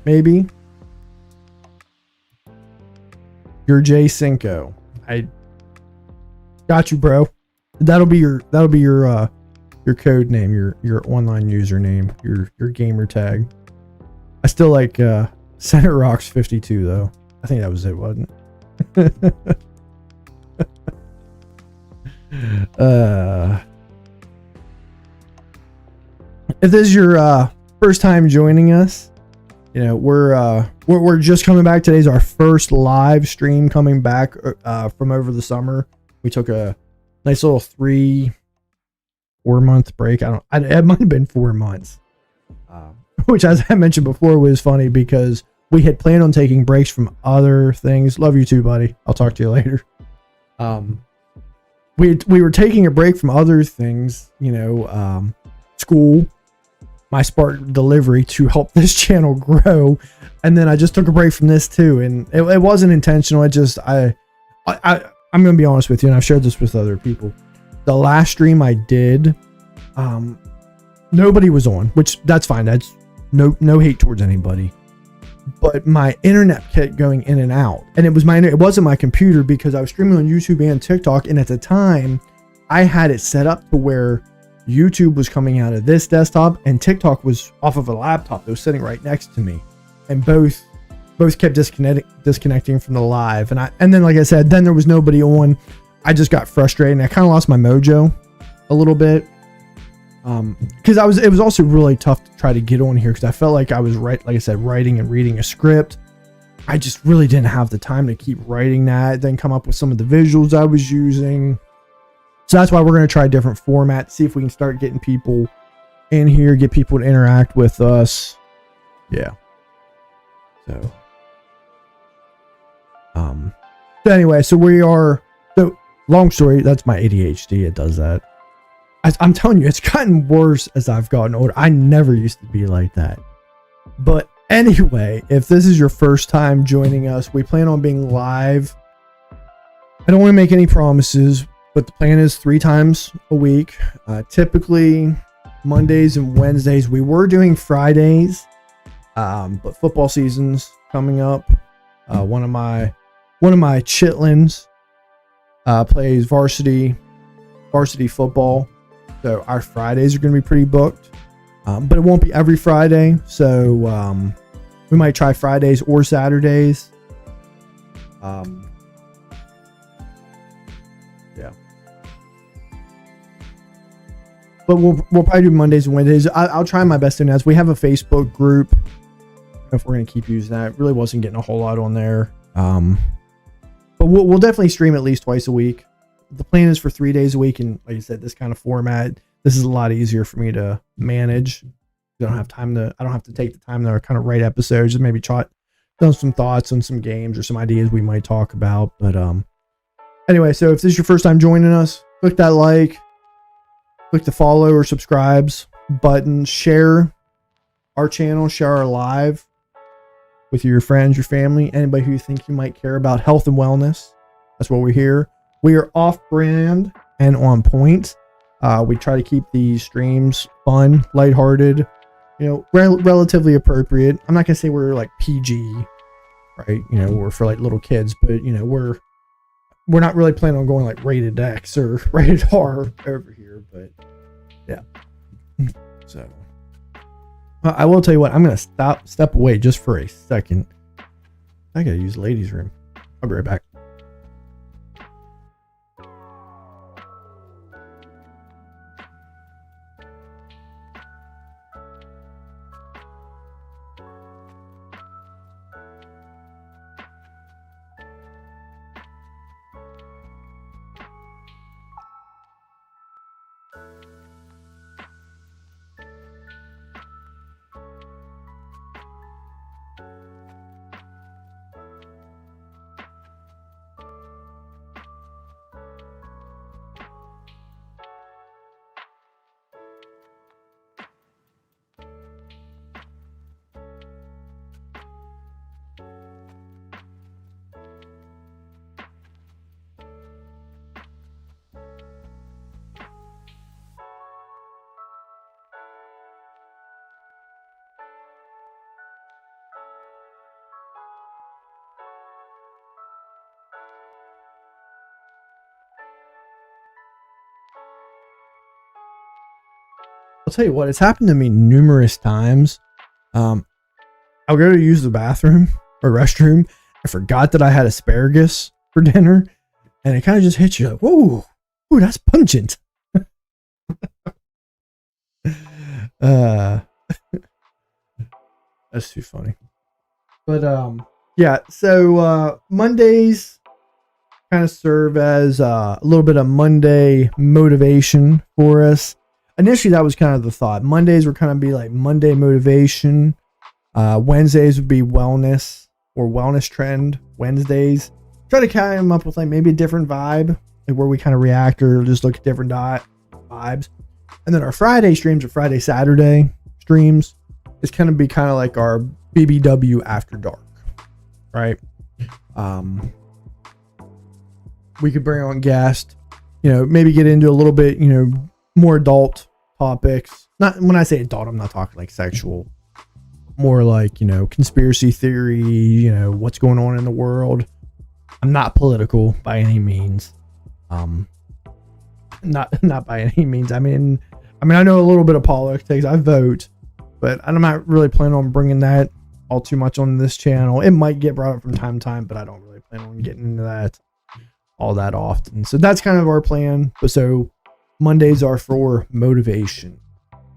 Maybe. You're Jay Cinco. I got you, bro. That'll be your code name, your online username, your gamer tag. I still like Senate Rocks 52 though. I think that was it, wasn't it? If this is your first time joining us, we're just coming back. Today's our first live stream coming back from over the summer. We took a nice little 3-4 month break. It might have been 4 months, which, as I mentioned before, was funny because we had planned on taking breaks from other things. Love you too, buddy. I'll talk to you later. We were taking a break from other things, school, my Spark delivery to help this channel grow, and then I just took a break from this too, and it wasn't intentional. I'm gonna be honest with you, and I've shared this with other people. The last stream I did, nobody was on, which that's fine. That's no hate towards anybody, but my internet kept going in and out, and it wasn't my computer because I was streaming on YouTube and TikTok, and at the time I had it set up to where YouTube was coming out of this desktop and TikTok was off of a laptop that was sitting right next to me, and both kept disconnecting from the live, and then like I said, then there was nobody on. I just got frustrated and I kind of lost my mojo a little bit, Because it was also really tough to try to get on here because I felt like I was like I said, writing and reading a script. I just really didn't have the time to keep writing that, then come up with some of the visuals I was using. So that's why we're going to try a different format, see if we can start getting people in here, get people to interact with us. Yeah. So anyway, so long story, that's my ADHD. It does that. I'm telling you, it's gotten worse as I've gotten older. I never used to be like that. But anyway, if this is your first time joining us, we plan on being live. I don't want to make any promises, but the plan is 3 times a week. Typically Mondays and Wednesdays. We were doing Fridays, but football season's coming up. One of my chitlins plays varsity football, so our Fridays are going to be pretty booked. But it won't be every Friday, so we might try Fridays or Saturdays. Yeah. But we'll probably do Mondays and Wednesdays. I'll try my best to announce. We have a Facebook group. I don't know if we're going to keep using that. It really wasn't getting a whole lot on there. But we'll definitely stream at least twice a week. The plan is for 3 days a week, and like I said, this kind of format, this is a lot easier for me to manage. I don't have to take the time to kind of write episodes, just maybe jot down some thoughts on some games or some ideas we might talk about. But anyway, so if this is your first time joining us, click that like, click the follow or subscribes button, share our channel, share our live with your friends, your family, anybody who you think you might care about health and wellness. That's what we're here. We are off-brand and on point. We try to keep these streams fun, lighthearted, relatively appropriate. I'm not gonna say we're like PG, right? We're for like little kids, but we're not really planning on going like rated X or rated R over here. But yeah. So I will tell you what, I'm gonna step away just for a second. I gotta use the ladies' room. I'll be right back. I'll tell you what, it's happened to me numerous times. I'll go to use the bathroom or restroom. I forgot that I had asparagus for dinner, and it kind of just hits you like, whoa, ooh, that's pungent. That's too funny. But yeah, so Mondays kind of serve as a little bit of Monday motivation for us. Initially, that was kind of the thought. Mondays were kind of be like Monday motivation. Wednesdays would be wellness or wellness trend Wednesdays. Try to kind of come up with like maybe a different vibe, like where we kind of react or just look at different vibes. And then our Friday streams or Friday Saturday streams is kind of like our BBW after dark, right? We could bring on guests, maybe get into a little bit, more adult topics. Not when I say adult, I'm not talking like sexual. More like, conspiracy theory, what's going on in the world. I'm not political by any means. Not by any means. I mean, I know a little bit of politics. I vote, but I'm not really planning on bringing that all too much on this channel. It might get brought up from time to time, but I don't really plan on getting into that all that often. So that's kind of our plan. But so Mondays are for motivation.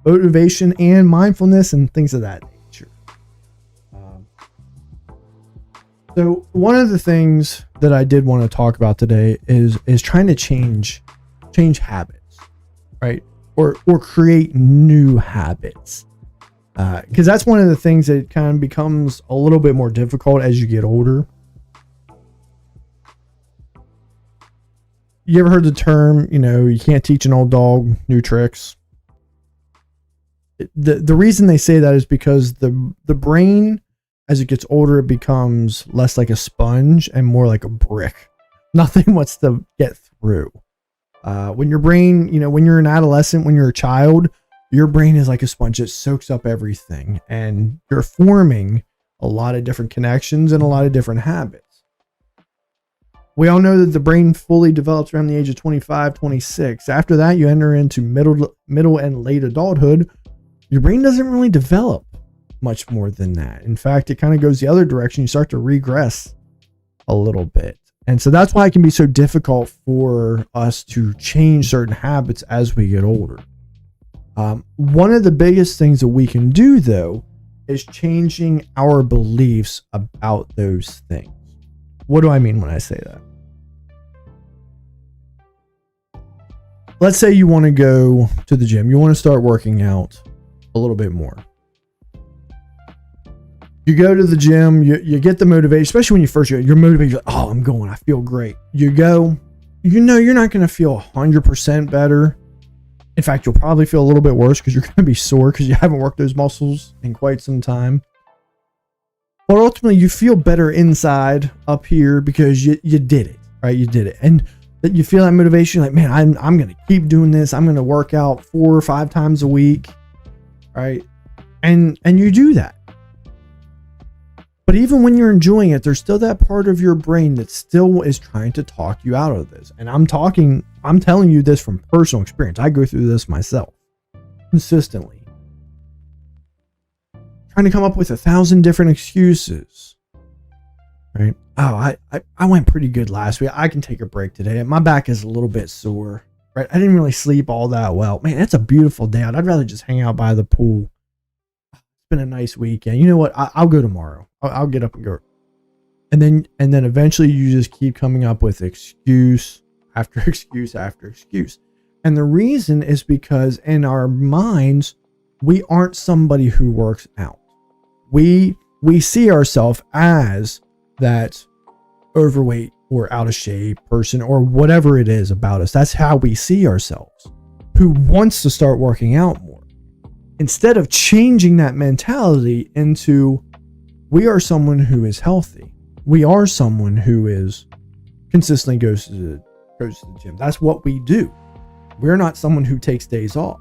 motivation and mindfulness and things of that nature. So one of the things that I did want to talk about today is trying to change habits, right? Or create new habits. Because that's one of the things that kind of becomes a little bit more difficult as you get older. You ever heard the term, you can't teach an old dog new tricks? The reason they say that is because the brain, as it gets older, it becomes less like a sponge and more like a brick. Nothing wants to get through. When your brain, when you're an adolescent, when you're a child, your brain is like a sponge. It soaks up everything, and you're forming a lot of different connections and a lot of different habits. We all know that the brain fully develops around the age of 25, 26. After that, you enter into middle and late adulthood. Your brain doesn't really develop much more than that. In fact, it kind of goes the other direction. You start to regress a little bit. And so that's why it can be so difficult for us to change certain habits as we get older. One of the biggest things that we can do, though, is changing our beliefs about those things. What do I mean when I say that? Let's say you want to go to the gym. You want to start working out a little bit more. You go to the gym, you get the motivation, especially when you first go, you're motivated, you're like, oh, I'm going, I feel great. You go, you're not going to feel 100% better. In fact, you'll probably feel a little bit worse because you're going to be sore because you haven't worked those muscles in quite some time. But ultimately, you feel better inside up here because you did it, right? You did it. And that you feel that motivation, like, man, I'm going to keep doing this. I'm going to work out 4 or 5 times a week, right? And you do that. But even when you're enjoying it, there's still that part of your brain that still is trying to talk you out of this. And I'm telling you this from personal experience. I go through this myself consistently. Trying to come up with 1,000 different excuses. Right? Oh, I went pretty good last week. I can take a break today. My back is a little bit sore. Right? I didn't really sleep all that well. Man, it's a beautiful day out. I'd rather just hang out by the pool. It's been a nice weekend. You know what? I'll go tomorrow. I'll get up and go. And then eventually you just keep coming up with excuse after excuse after excuse. And the reason is because in our minds, we aren't somebody who works out. We see ourselves as that overweight or out of shape person or whatever it is about us. That's how we see ourselves, who wants to start working out more. Instead of changing that mentality into, we are someone who is healthy. We are someone who is consistently goes to the gym. That's what we do. We're not someone who takes days off.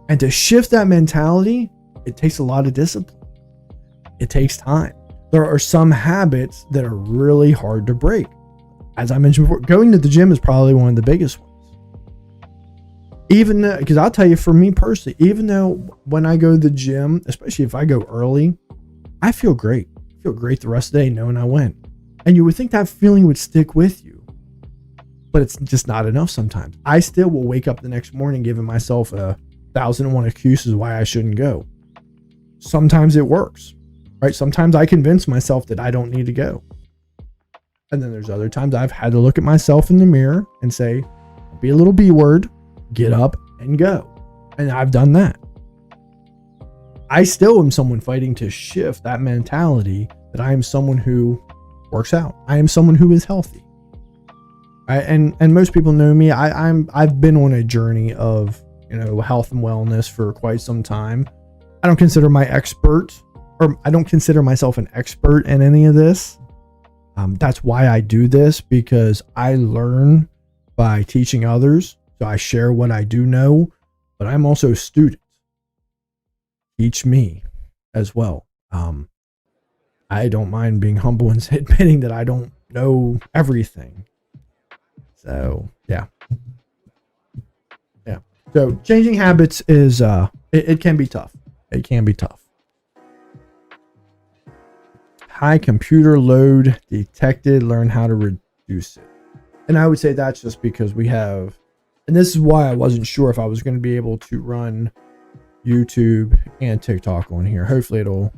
And to shift that mentality, it takes a lot of discipline. It takes time. There are some habits that are really hard to break. As I mentioned before, going to the gym is probably one of the biggest ones. Even because I'll tell you, for me personally, even though when I go to the gym, especially if I go early, I feel great. I feel great the rest of the day knowing I went. And you would think that feeling would stick with you, but it's just not enough sometimes. I still will wake up the next morning giving myself 1,001 excuses why I shouldn't go. Sometimes it works, right? Sometimes I convince myself that I don't need to go. And then there's other times I've had to look at myself in the mirror and say, be a little B word, get up and go. And I've done that. I still am someone fighting to shift that mentality that I am someone who works out. I am someone who is healthy. And most people know me. I've been on a journey of, health and wellness for quite some time. I don't consider I don't consider myself an expert in any of this. That's why I do this, because I learn by teaching others. So I share what I do know, but I'm also a student. Teach me as well. I don't mind being humble and admitting that I don't know everything. So yeah. So changing habits is it can be tough. It can be tough. High computer load detected. Learn how to reduce it. And I would say that's just because we have, and this is why I wasn't sure if I was going to be able to run YouTube and TikTok on here. Hopefully it'll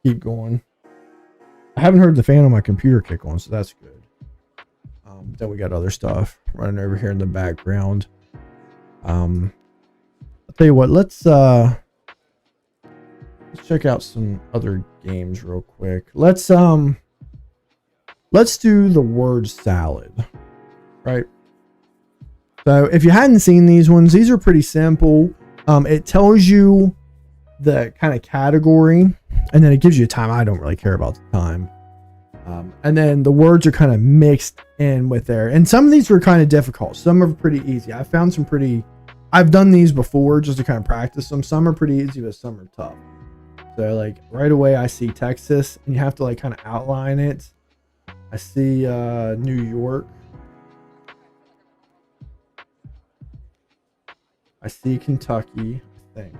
keep going. I haven't heard the fan on my computer kick on, so that's good. Then we got other stuff running over here in the background. I'll tell you what, let's check out some other games real quick. Let's do the word salad, right? So if you hadn't seen these ones, these are pretty simple. It tells you the kind of category, and then it gives you a time. I don't really care about the time. And then the words are kind of mixed in with there. And some of these were kind of difficult. Some are pretty easy. I found some I've done these before just to kind of practice them. Some are pretty easy, but some are tough. So like right away I see Texas, and you have to like kind of outline it. I see New York. I see Kentucky, I think.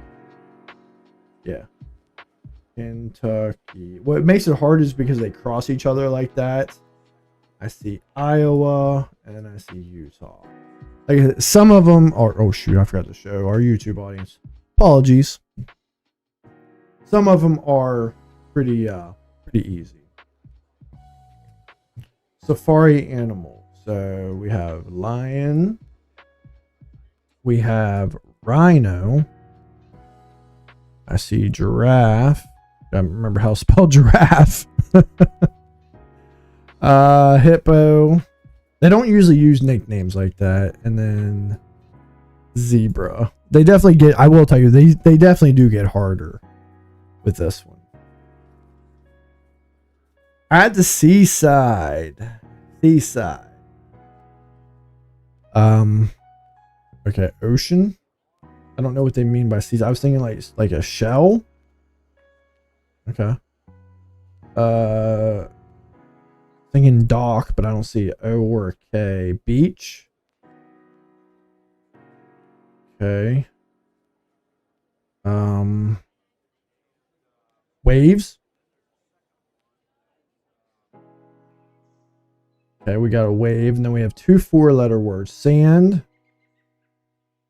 Yeah. Kentucky. What makes it hard is because they cross each other like that. I see Iowa and I see Utah. Like some of them are, oh shoot, I forgot to show our YouTube audience. Apologies. Some of them are pretty easy. Safari animal. So we have lion. We have rhino. I see giraffe. I don't remember how to spell giraffe. Hippo. They don't usually use nicknames like that. And then zebra. They definitely get, I will tell you, they definitely do get harder with this one. At the seaside. Okay, ocean. I don't know what they mean by seas. I was thinking like a shell. Okay. Thinking dock, but I don't see O or a K. Beach. Okay. Waves. Okay, we got a wave, and then we have 2 4-letter words. Sand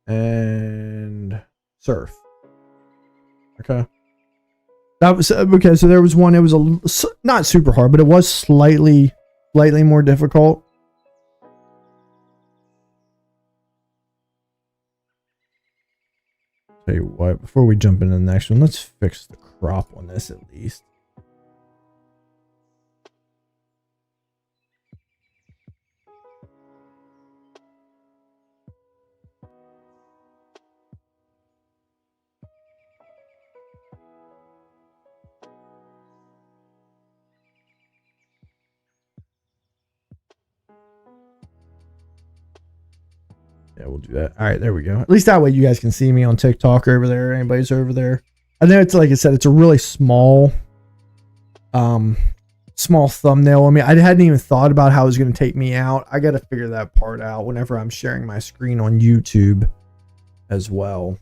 and surf. Okay. That was okay. So there was one. It was not super hard, but it was slightly more difficult. Tell you what, before we jump into the next one, let's fix the crop on this at least. Yeah, we'll do that. All right, there we go. At least that way you guys can see me on TikTok over there. Anybody's over there. I know it's, like I said, it's a really small thumbnail. I mean, I hadn't even thought about how it was going to take me out. I got to figure that part out whenever I'm sharing my screen on YouTube as well. All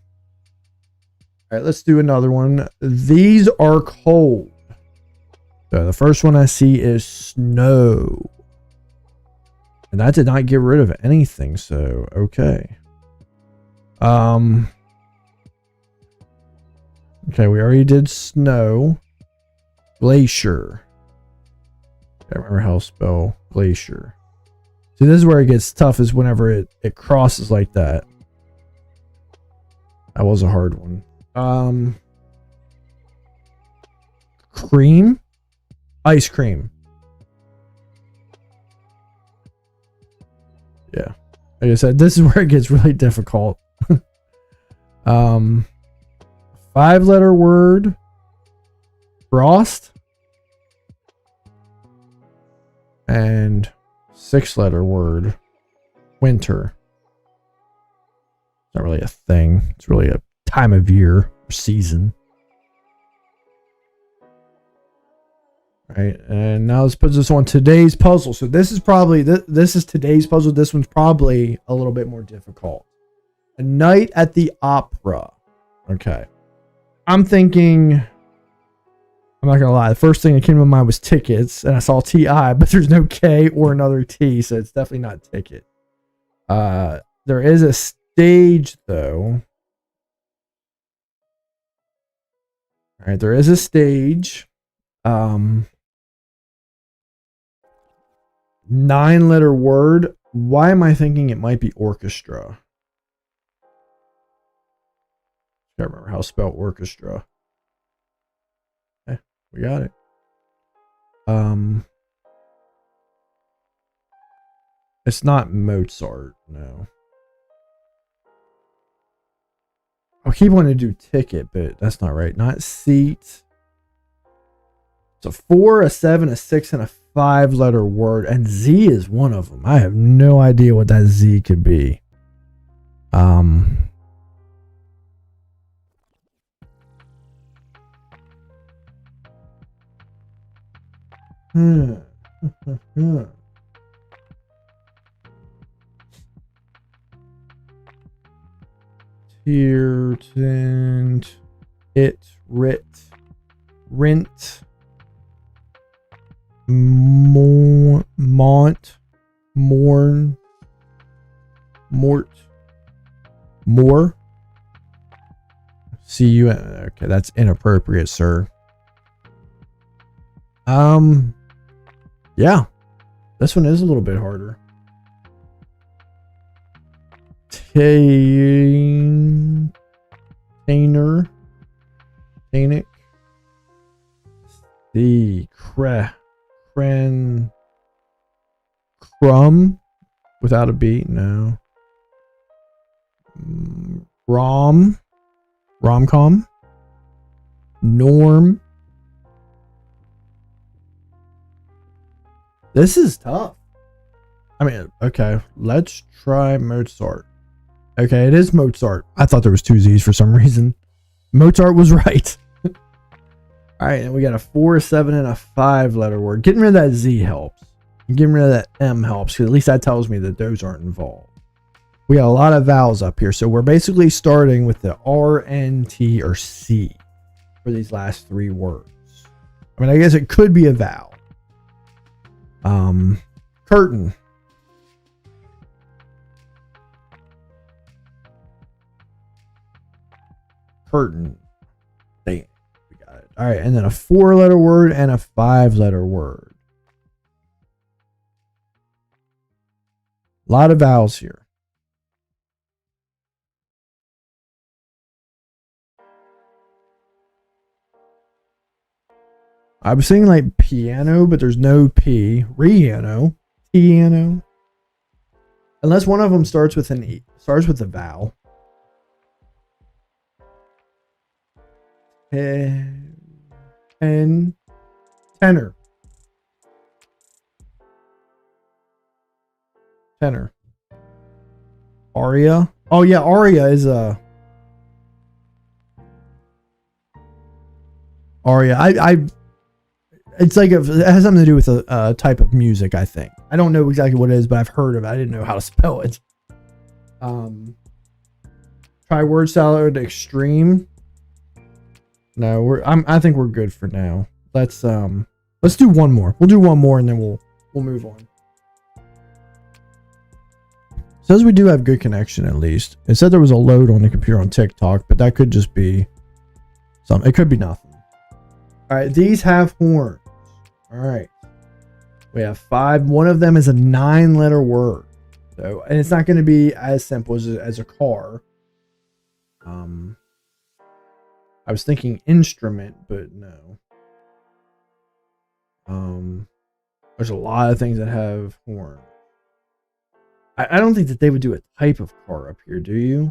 right, let's do another one. These are cold. So the first one I see is snow. And that did not get rid of anything, so okay. Okay, we already did snow. Glacier. I don't remember how to spell glacier. See, this is where it gets tough, is whenever it crosses like that. That was a hard one. Cream. Ice cream. Yeah. Like I said, this is where it gets really difficult. 5-letter word. Frost. And 6-letter word. Winter. It's not really a thing. It's really a time of year or season. Right, and now let's put this on today's puzzle. So this is probably this is today's puzzle. This one's probably a little bit more difficult. A night at the opera. Okay, I'm thinking. I'm not gonna lie. The first thing that came to my mind was tickets, and I saw TI, but there's no K or another T, so it's definitely not ticket. There is a stage though. All right, there is a stage. 9-letter word. Why am I thinking it might be orchestra? I can't remember how to spell orchestra. We got it. It's not Mozart, no. I keep wanting to do ticket, but that's not right. Not seat. It's a 4, a 7, a 6, and a 5-letter word, and Z is one of them. I have no idea what that Z could be. Tier, tint, it, writ, rent, mont, morn, mort, more. See you. Okay, that's inappropriate, sir. Yeah, this one is a little bit harder. Tainer, Tainic, the crumb without a beat, no. Romcom, norm. This is tough. I mean, okay, let's try Mozart. Okay, it is Mozart. I thought there was 2 Z's for some reason. Mozart was right. All right, and we got a 4, 7, and a 5-letter word. Getting rid of that Z helps. Getting rid of that M helps, because at least that tells me that those aren't involved. We got a lot of vowels up here, so we're basically starting with the R, N, T, or C for these last 3 words. I mean, I guess it could be a vowel. Curtain. Curtain. Damn, we got it. All right, and then a 4-letter word and a 5-letter word. A lot of vowels here. I was saying like piano, but there's no P. Riano. Piano. Unless one of them starts with an E. Starts with a vowel. Tenor. Tenor. Aria. Oh yeah, aria is a aria. It's like it has something to do with a type of music, I think. I don't know exactly what it is, but I've heard of it. I didn't know how to spell it. Try word salad extreme. No, I think we're good for now. Let's do one more. We'll do one more and then we'll move on. Says we do have good connection at least. It said there was a load on the computer on TikTok, but that could just be something. It could be nothing. All right, these have horns. All right, we have 5. One of them is a 9-letter word. So, and it's not going to be as simple as a car. I was thinking instrument, but no. There's a lot of things that have horns. I don't think that they would do a type of car up here, do you?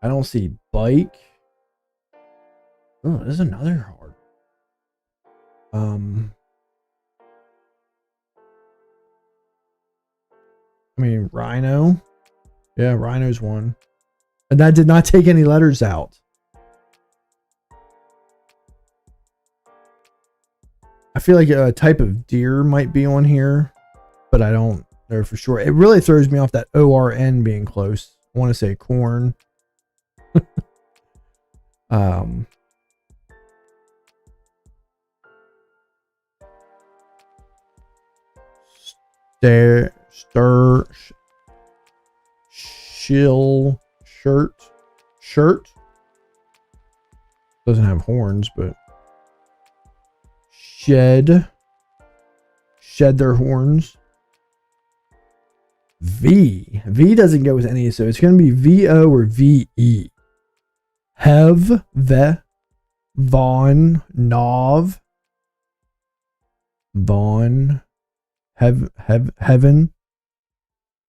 I don't see bike. Oh, there's another hard. I mean, rhino. Yeah, rhino's one. And that did not take any letters out. I feel like a type of deer might be on here, but I don't know for sure. It really throws me off that ORN being close. I want to say corn. Shirt. Doesn't have horns, but shed their horns. V doesn't go with any, so it's going to be VO or VE. Hev, ve, von, nov, von, heaven,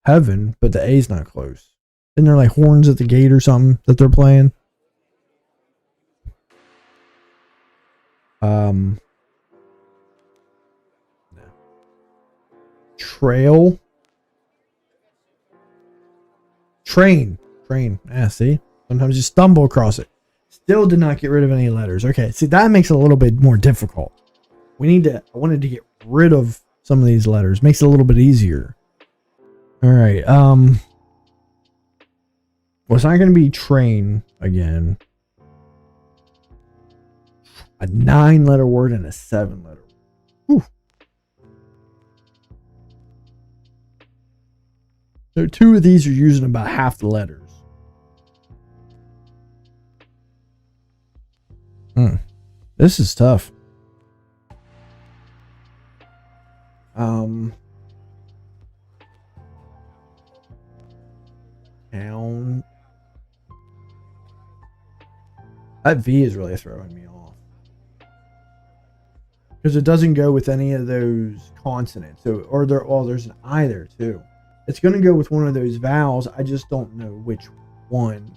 but the A's not close. Isn't there like horns at the gate or something that they're playing? No. Trail. Train. Yeah, see? Sometimes you stumble across it. Still did not get rid of any letters. Okay, see, that makes it a little bit more difficult. I wanted to get rid of some of these letters. Makes it a little bit easier. All right. Well, it's not going to be train again. A 9-letter word and a 7-letter word. So 2 of these are using about half the letters. This is tough. Town. That V is really throwing me off. Because it doesn't go with any of those consonants. So, there's an I there too. It's going to go with one of those vowels. I just don't know which one.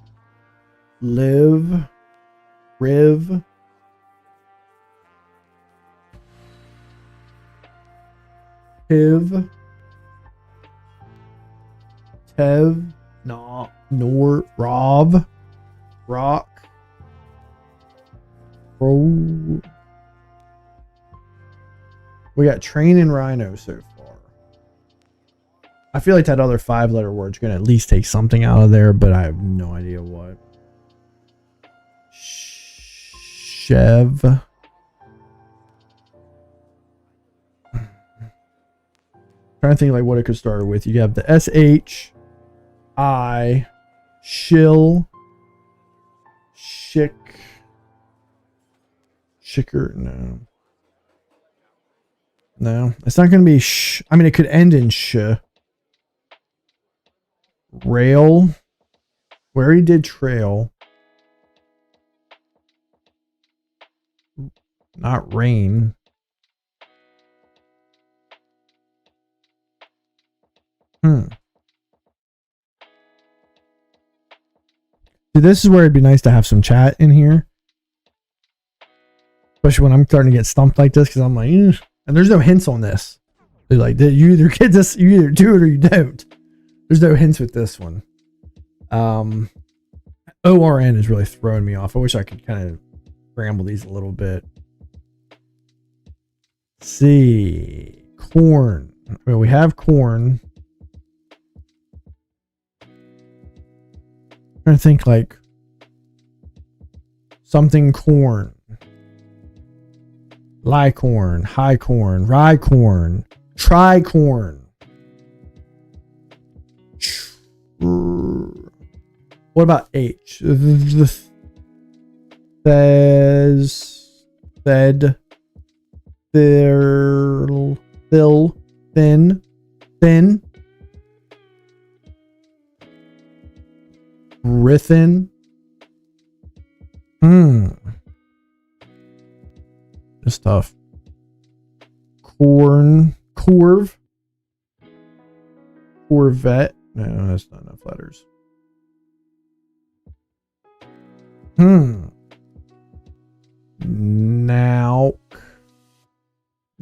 Live. Riv. Piv. Tev. Nor. Rov. Rock. Ro. We got train and rhino so far. I feel like that other 5-letter word's going to at least take something out of there, but I have no idea what. Chev. Trying to think like what it could start with. You have the SH, I, shill, shicker, no, it's not going to be sh. I mean, it could end in sh. Rail. We already did trail. Not rain. See, this is where it'd be nice to have some chat in here. Especially when I'm starting to get stumped like this, because I'm like, and there's no hints on this. They're like, you either get this, you either do it or you don't. There's no hints with this one. ORN is really throwing me off. I wish I could kind of scramble these a little bit. See, corn. Well, we have corn. I'm trying to think like something corn. Licorn, high corn, rye corn, tricorn. What about H? Says, said, fill, thin, riffin. It's tough. Corvette. No, that's not enough letters.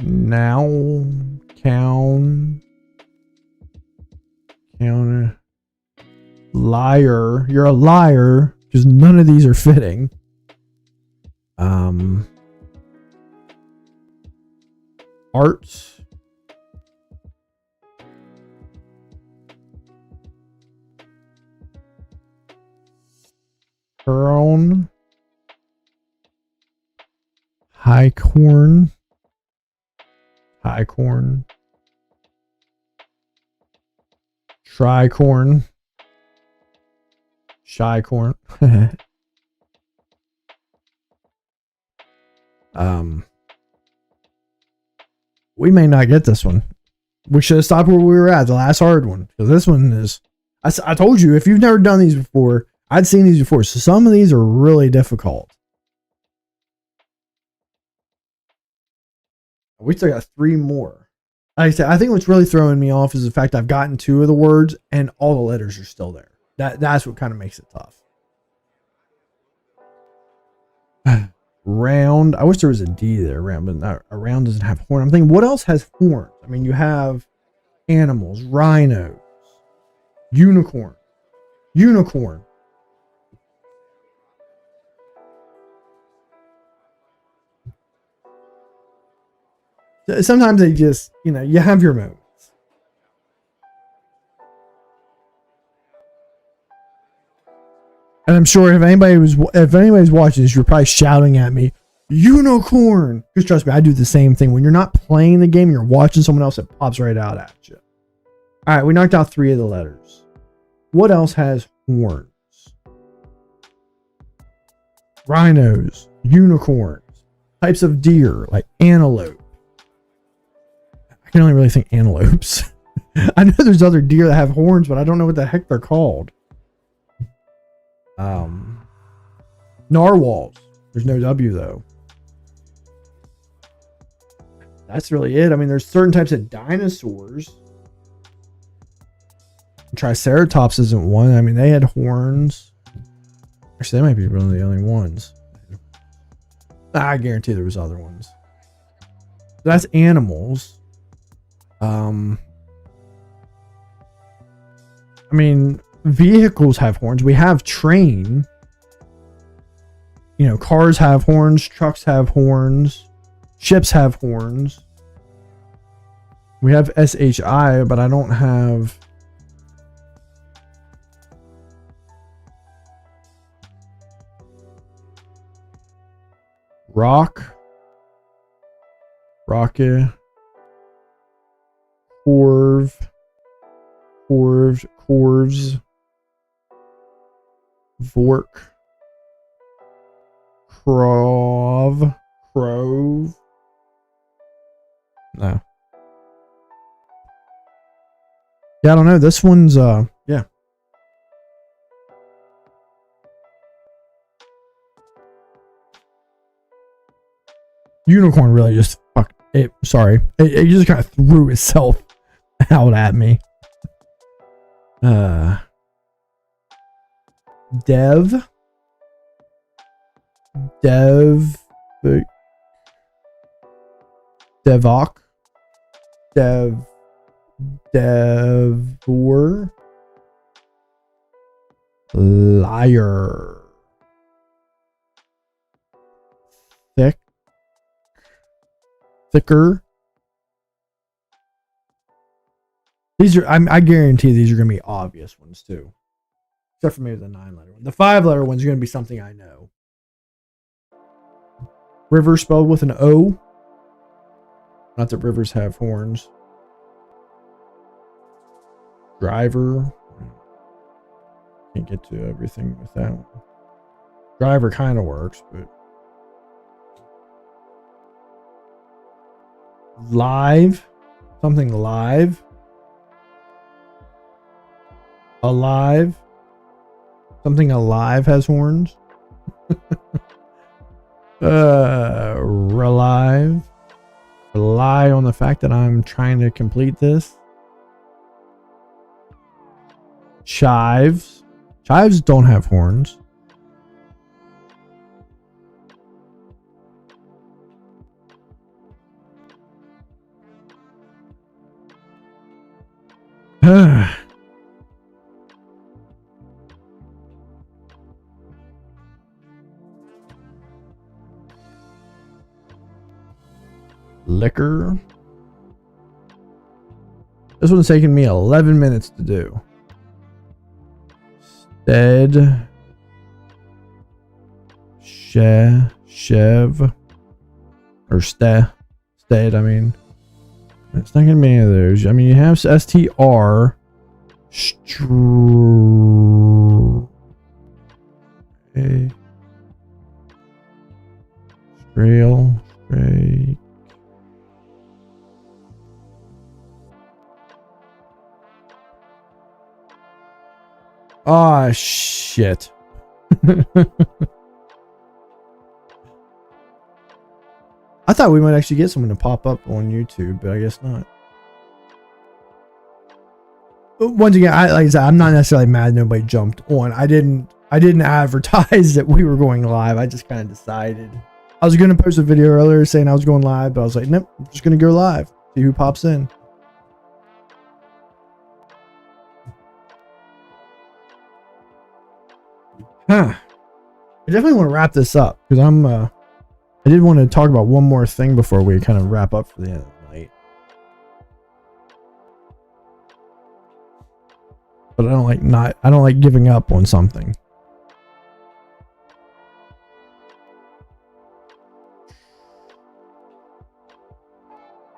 Now, counter, liar. You're a liar because none of these are fitting. Arts. Crown. High corn. Tricorn. Shy corn. We may not get this one. We should have stopped where we were at, the last hard one. Because this one is... I told you, if you've never done these before, I'd seen these before. So some of these are really difficult. We still got 3 more. Like I said, I think what's really throwing me off is the fact I've gotten 2 of the words and all the letters are still there. That's what kind of makes it tough. Round. I wish there was a D there. Round, but not, a round doesn't have horn. I'm thinking, what else has horns? I mean, you have animals, rhinos, unicorn. Sometimes they just, you have your moments. And I'm sure if anybody's watching this, you're probably shouting at me, unicorn. Because trust me, I do the same thing. When you're not playing the game, you're watching someone else, it pops right out at you. All right, we knocked out 3 of the letters. What else has horns? Rhinos, unicorns, types of deer like antelope. I can only really think antelopes. I know there's other deer that have horns, but I don't know what the heck they're called. Narwhals. There's no W though. That's really it. I mean, there's certain types of dinosaurs. Triceratops isn't one. I mean, they had horns. Actually, they might be one of the only ones. I guarantee there was other ones. That's animals. I mean, vehicles have horns. We have train. Cars have horns. Trucks have horns. Ships have horns. We have SHI, but I don't have... Rocket, corves, vork, crove. No. Yeah, I don't know. This one's yeah. Unicorn really just it. Sorry, it just kind of threw itself out at me. Devok, Devor, liar, thicker. These are, I guarantee these are going to be obvious ones too. Except for maybe the 9-letter one. The 5-letter ones are going to be something I know. River spelled with an O. Not that rivers have horns. Driver. Can't get to everything with that one. Driver kind of works, but... Live. Something live. Alive. Something alive has horns. Relive. Rely on the fact that I'm trying to complete this. Chives. Chives don't have horns. Liquor. This one's taking me 11 minutes to do. Stead. Chev. Or stead, I mean. It's not going to be any of those. I mean, you have STR. Strail. Ah, shit. I thought we might actually get someone to pop up on YouTube, but I guess not. Once again, like I said, I'm not necessarily mad nobody jumped on. I didn't advertise that we were going live. I just kind of decided. I was going to post a video earlier saying I was going live, but I was like, nope, I'm just going to go live. See who pops in. Huh. I definitely want to wrap this up because I did want to talk about one more thing before we kind of wrap up for the end of the night. But I don't like giving up on something.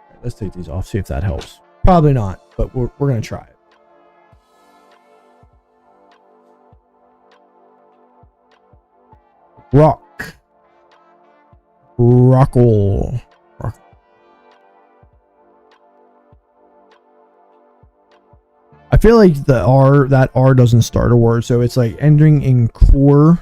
Right, let's take these off, see if that helps. Probably not, but we're going to try it. Rockle. I feel like that R doesn't start a word, so it's like ending in chord.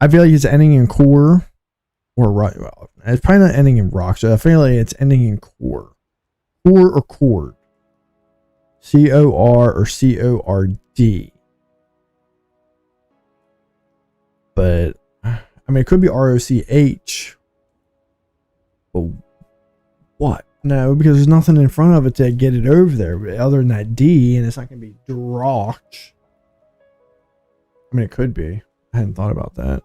I feel like it's ending in core or right. Well, it's probably not ending in rock, so I feel like it's ending in core. Core or chord. C-O-R or C-O-R-D. But I mean, it could be R-O-C-H. But what? No, because there's nothing in front of it to get it over there other than that D, and it's not going to be Droch. I mean, it could be. I hadn't thought about that.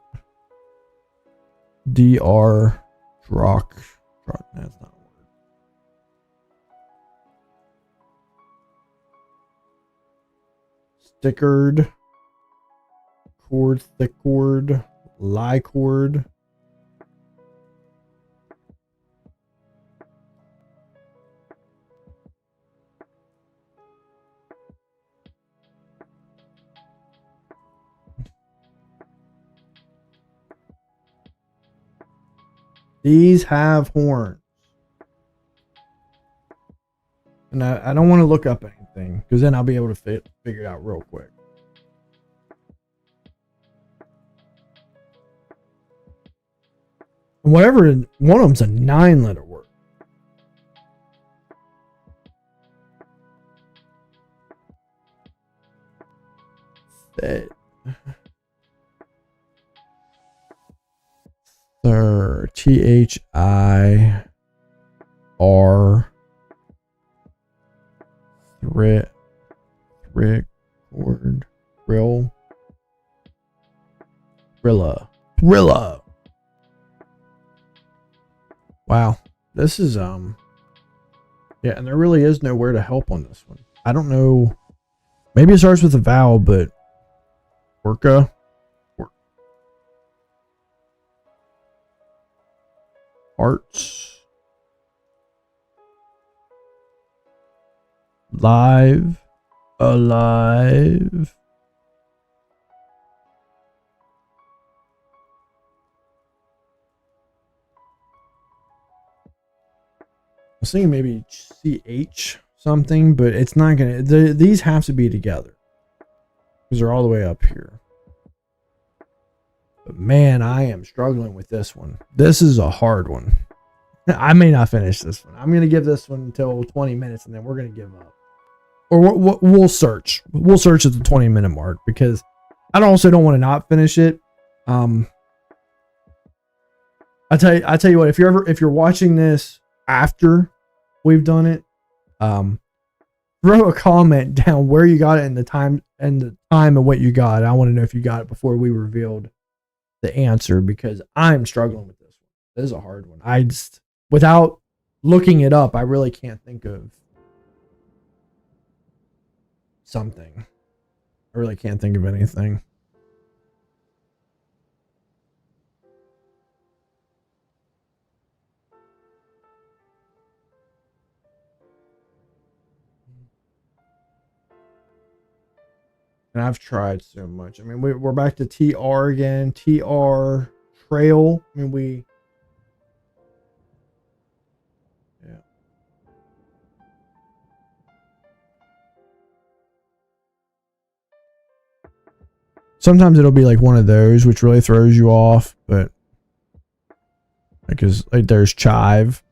D-R Droch. That's not a word. Stickered. Chord, thick chord. Lichord. These have horns. And I don't want to look up anything because then I'll be able to figure it out real quick. And whatever, one of them's a 9-letter word. Third. T-H-I-R. Thrick. Word. Thrill. Thrilla. Wow. This is, yeah, and there really is nowhere to help on this one. I don't know. Maybe it starts with a vowel, but Orca. Arts. Alive. I was thinking maybe CH something, but it's not gonna. These have to be together because they're all the way up here. But man, I am struggling with this one. This is a hard one. I may not finish this one. I'm gonna give this one until 20 minutes, and then we're gonna give up. Or we'll search. We'll search at the 20-minute mark because I also don't want to not finish it. I tell you what. If you're watching this after we've done it, throw a comment down where you got it and the time of what you got. I want to know if you got it before we revealed the answer because I'm struggling with this one. This is a hard one. I just, without looking it up, I really can't think of something. I really can't think of anything. And I've tried so much. I mean, we're back to TR again. TR trail. I mean, yeah. Sometimes it'll be like one of those, which really throws you off. But like there's chive.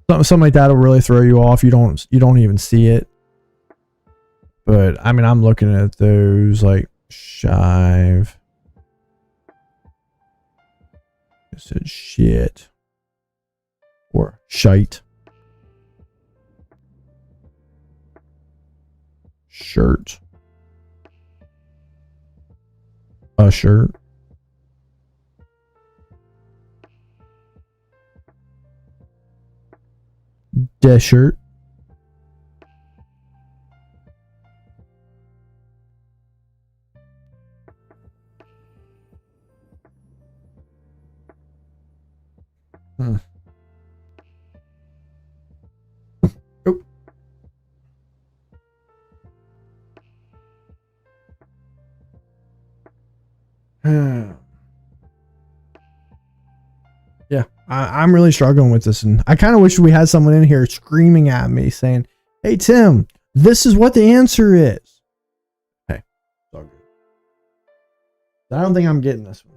Something like that will really throw you off. You don't even see it. But I mean, I'm looking at those like shive. It said shit or shite. Shirt. A shirt. Shirt. Oh. Yeah, I'm really struggling with this, and I kind of wish we had someone in here screaming at me saying, "Hey Tim, this is what the answer is." Hey, it's all good. I don't think I'm getting this one.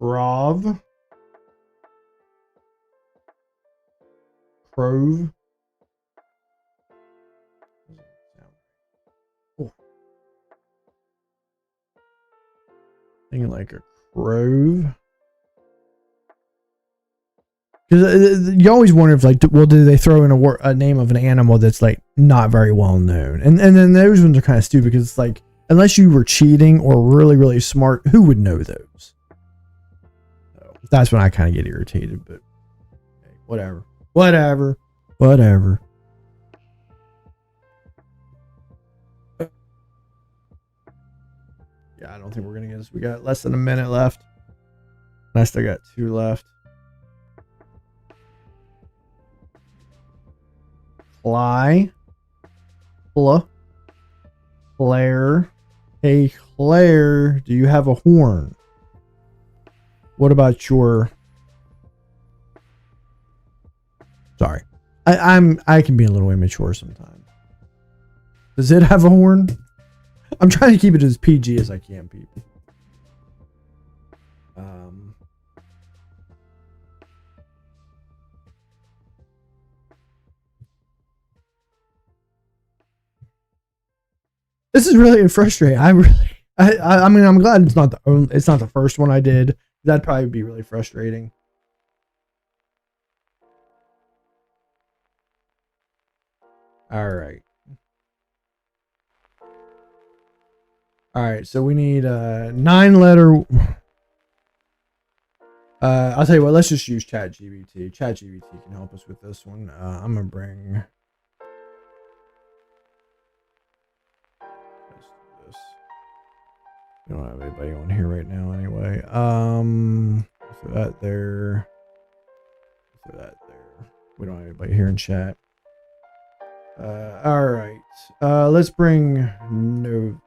Crove. Oh. Thinking like a crove. Because you always wonder if, like, well, do they throw in a name of an animal that's like not very well known? And then those ones are kind of stupid because it's like, unless you were cheating or really, really smart, who would know those? So that's when I kind of get irritated, but hey, whatever. Yeah, I don't think we're going to get this. We got less than a minute left. And I still got 2 left. Fly. Claire. Hey, Claire, do you have a horn? What about your... Sorry. I can be a little immature sometimes. Does it have a horn? I'm trying to keep it as PG as I can, people. This is really frustrating. I mean, I'm glad it's not the first one I did. That'd probably be really frustrating. All right. So we need a 9-letter. I'll tell you what. Let's just use ChatGPT. ChatGPT can help us with this one. I'm gonna bring. We don't have anybody on here right now, anyway. Throw that there. Throw that there. We don't have anybody here in chat. All right. Let's bring Nova.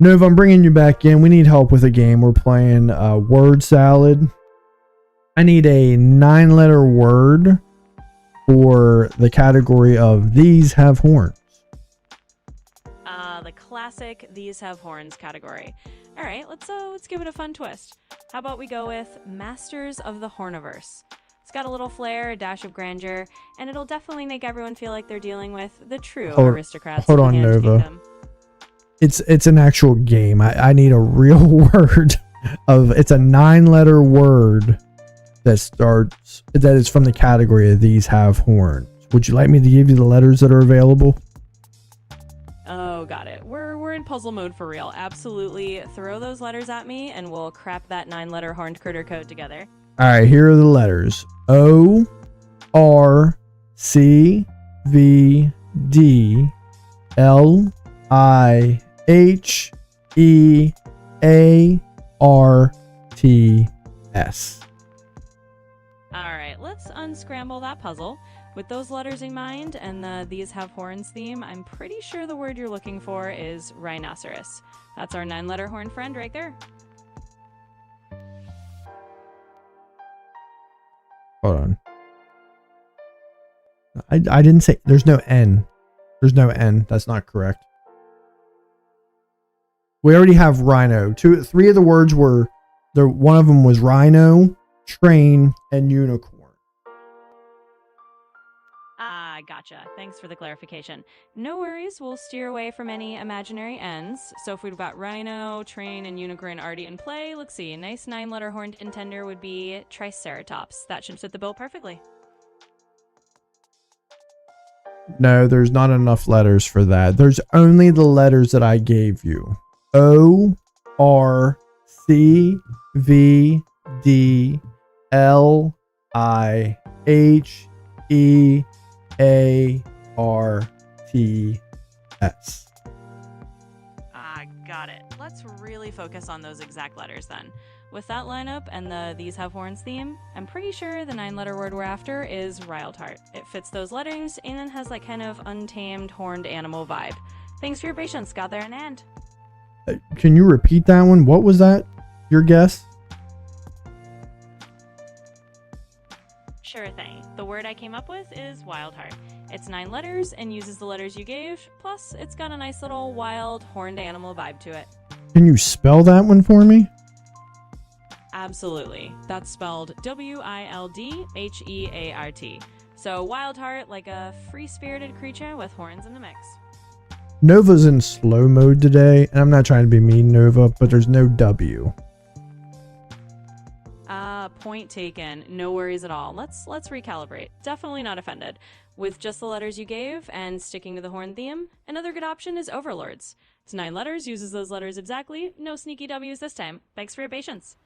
Nova, I'm bringing you back in. We need help with a game. We're playing word salad. I need a 9-letter word for the category of these have horns. The classic these have horns category. All right, let's give it a fun twist. How about we go with Masters of the Horniverse? It's got a little flair, a dash of grandeur, and it'll definitely make everyone feel like they're dealing with the true aristocrats. Hold on, Nova. Kingdom. It's an actual game. I need a real word it's a 9-letter word that is from the category of these have horns. Would you like me to give you the letters that are available? Oh, got it. We're in puzzle mode for real. Absolutely. Throw those letters at me and we'll crap that 9-letter horned critter code together. All right, here are the letters. O R C V D L I H E A-R-T-S. All right, let's unscramble that puzzle. With those letters in mind and the These Have Horns theme, I'm pretty sure the word you're looking for is rhinoceros. That's our 9-letter horn friend right there. Hold on. I didn't say, there's no N. There's no N. That's not correct. We already have rhino. 3 of the words were there. One of them was rhino, train, and unicorn. Ah, gotcha. Thanks for the clarification. No worries, we'll steer away from any imaginary ends. So if we've got rhino, train, and unicorn already in play, let's see. A nice 9-letter horned contender would be triceratops. That should fit the bill perfectly. No, there's not enough letters for that. There's only the letters that I gave you. O, R, C, V, D, L, I, H, E, A, R, T, S. Ah, got it. Let's really focus on those exact letters then. With that lineup and the These Have Horns theme, I'm pretty sure the 9-letter word we're after is Rhyldheart. It fits those letters and then has that kind of untamed horned animal vibe. Thanks for your patience. Got there in the end. Can you repeat that one? What was that? Your guess? Sure thing. The word I came up with is Wildheart. It's 9 letters and uses the letters you gave, plus it's got a nice little wild horned animal vibe to it. Can you spell that one for me? Absolutely. That's spelled Wildheart. So Wildheart, like a free-spirited creature with horns in the mix. Nova's in slow mode today, and I'm not trying to be mean, Nova, but there's no W. Point taken. No worries at all. Let's recalibrate. Definitely not offended. With just the letters you gave and sticking to the horn theme, another good option is Overlords. It's 9 letters, uses those letters exactly. No sneaky W's this time. Thanks for your patience.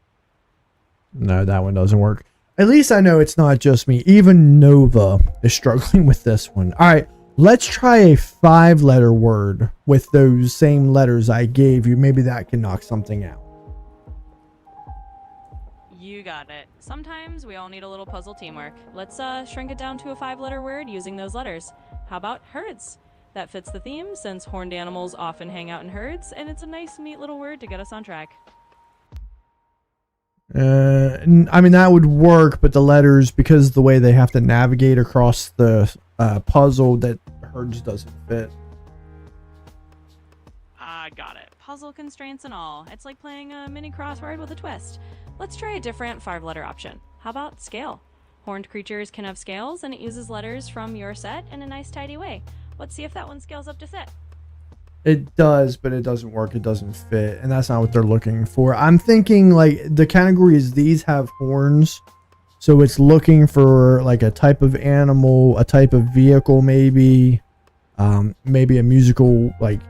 No, that one doesn't work. At least I know it's not just me. Even Nova is struggling with this one. All right, let's try a 5-letter word with those same letters I gave you. Maybe that can knock something out. You got it. Sometimes we all need a little puzzle teamwork. Let's shrink it down to a 5-letter word using those letters. How about herds? That fits the theme since horned animals often hang out in herds, and it's a nice, neat little word to get us on track. I mean, that would work, but the letters, because the way they have to navigate across the puzzle, that herds doesn't fit. Got it. Puzzle constraints and all. It's like playing a mini crossword with a twist. Let's try a different 5-letter option. How about scale? Horned creatures can have scales, and it uses letters from your set in a nice, tidy way. Let's see if that one scales up to fit. It does, but it doesn't work. It doesn't fit, and that's not what they're looking for. I'm thinking like the category is These Have Horns, so it's looking for like a type of animal, a type of vehicle, maybe a musical, like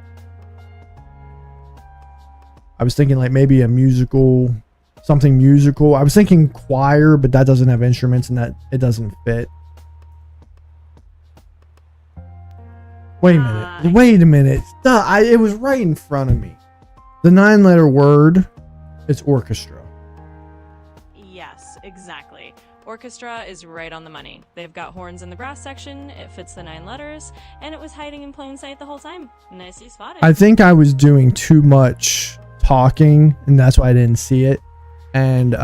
I was thinking like maybe a musical, something musical. I was thinking choir, but that doesn't have instruments and that it doesn't fit. Wait a minute. Duh, it was right in front of me. The 9-letter word is orchestra. Yes, exactly. Orchestra is right on the money. They've got horns in the brass section, it fits the 9 letters, and it was hiding in plain sight the whole time. Nicely spotted. I think I was doing too much talking, and that's why I didn't see it. And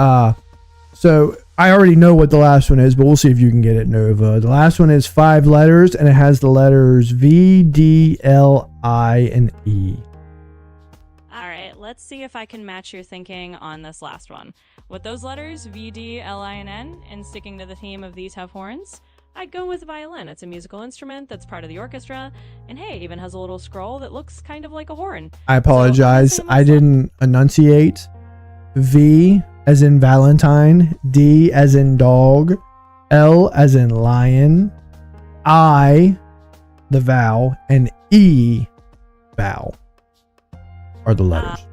so I already know what the last one is, but we'll see if you can get it, Nova. The last one is 5 letters, and it has the letters V, D, L, I, and E. All right, let's see if I can match your thinking on this last one. With those letters, V, D, L, I, and N, and sticking to the theme of These Have Horns, I'd go with violin. It's a musical instrument that's part of the orchestra, and hey, even has a little scroll that looks kind of like a horn. I apologize. I didn't enunciate. V as in Valentine, D as in dog, L as in lion, I, the vowel, and E, vowel, are the letters.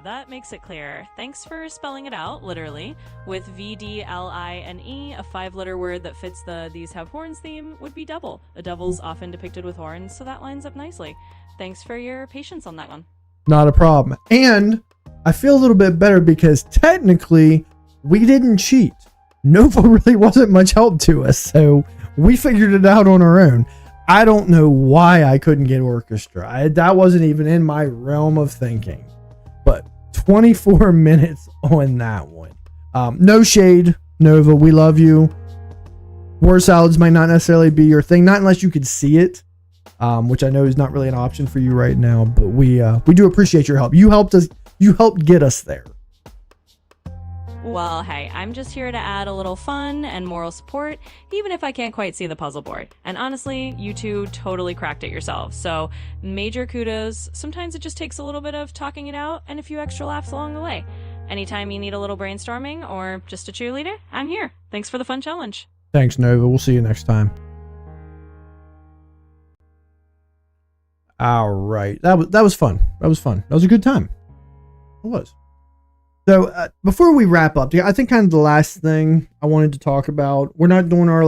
that makes it clear. Thanks for spelling it out, literally. With VDLINE, a 5-letter word that fits the These Have Horns theme would be double. A double's often depicted with horns, so that lines up nicely. Thanks for your patience on that one. Not a problem. And I feel a little bit better because technically we didn't cheat. Nova really wasn't much help to us, so we figured it out on our own. I don't know why I couldn't get orchestra. That wasn't even in my realm of thinking. But 24 minutes on that one. No shade, Nova. We love you. Word salads might not necessarily be your thing, not unless you could see it, which I know is not really an option for you right now. But we do appreciate your help. You helped us. You helped get us there. Well, hey, I'm just here to add a little fun and moral support, even if I can't quite see the puzzle board. And honestly, you two totally cracked it yourselves. So major kudos. Sometimes it just takes a little bit of talking it out and a few extra laughs along the way. Anytime you need a little brainstorming or just a cheerleader, I'm here. Thanks for the fun challenge. Thanks, Nova. We'll see you next time. All right. That was fun. That was fun. That was a good time. It was. So before we wrap up, I think kind of the last thing I wanted to talk about, we're not doing our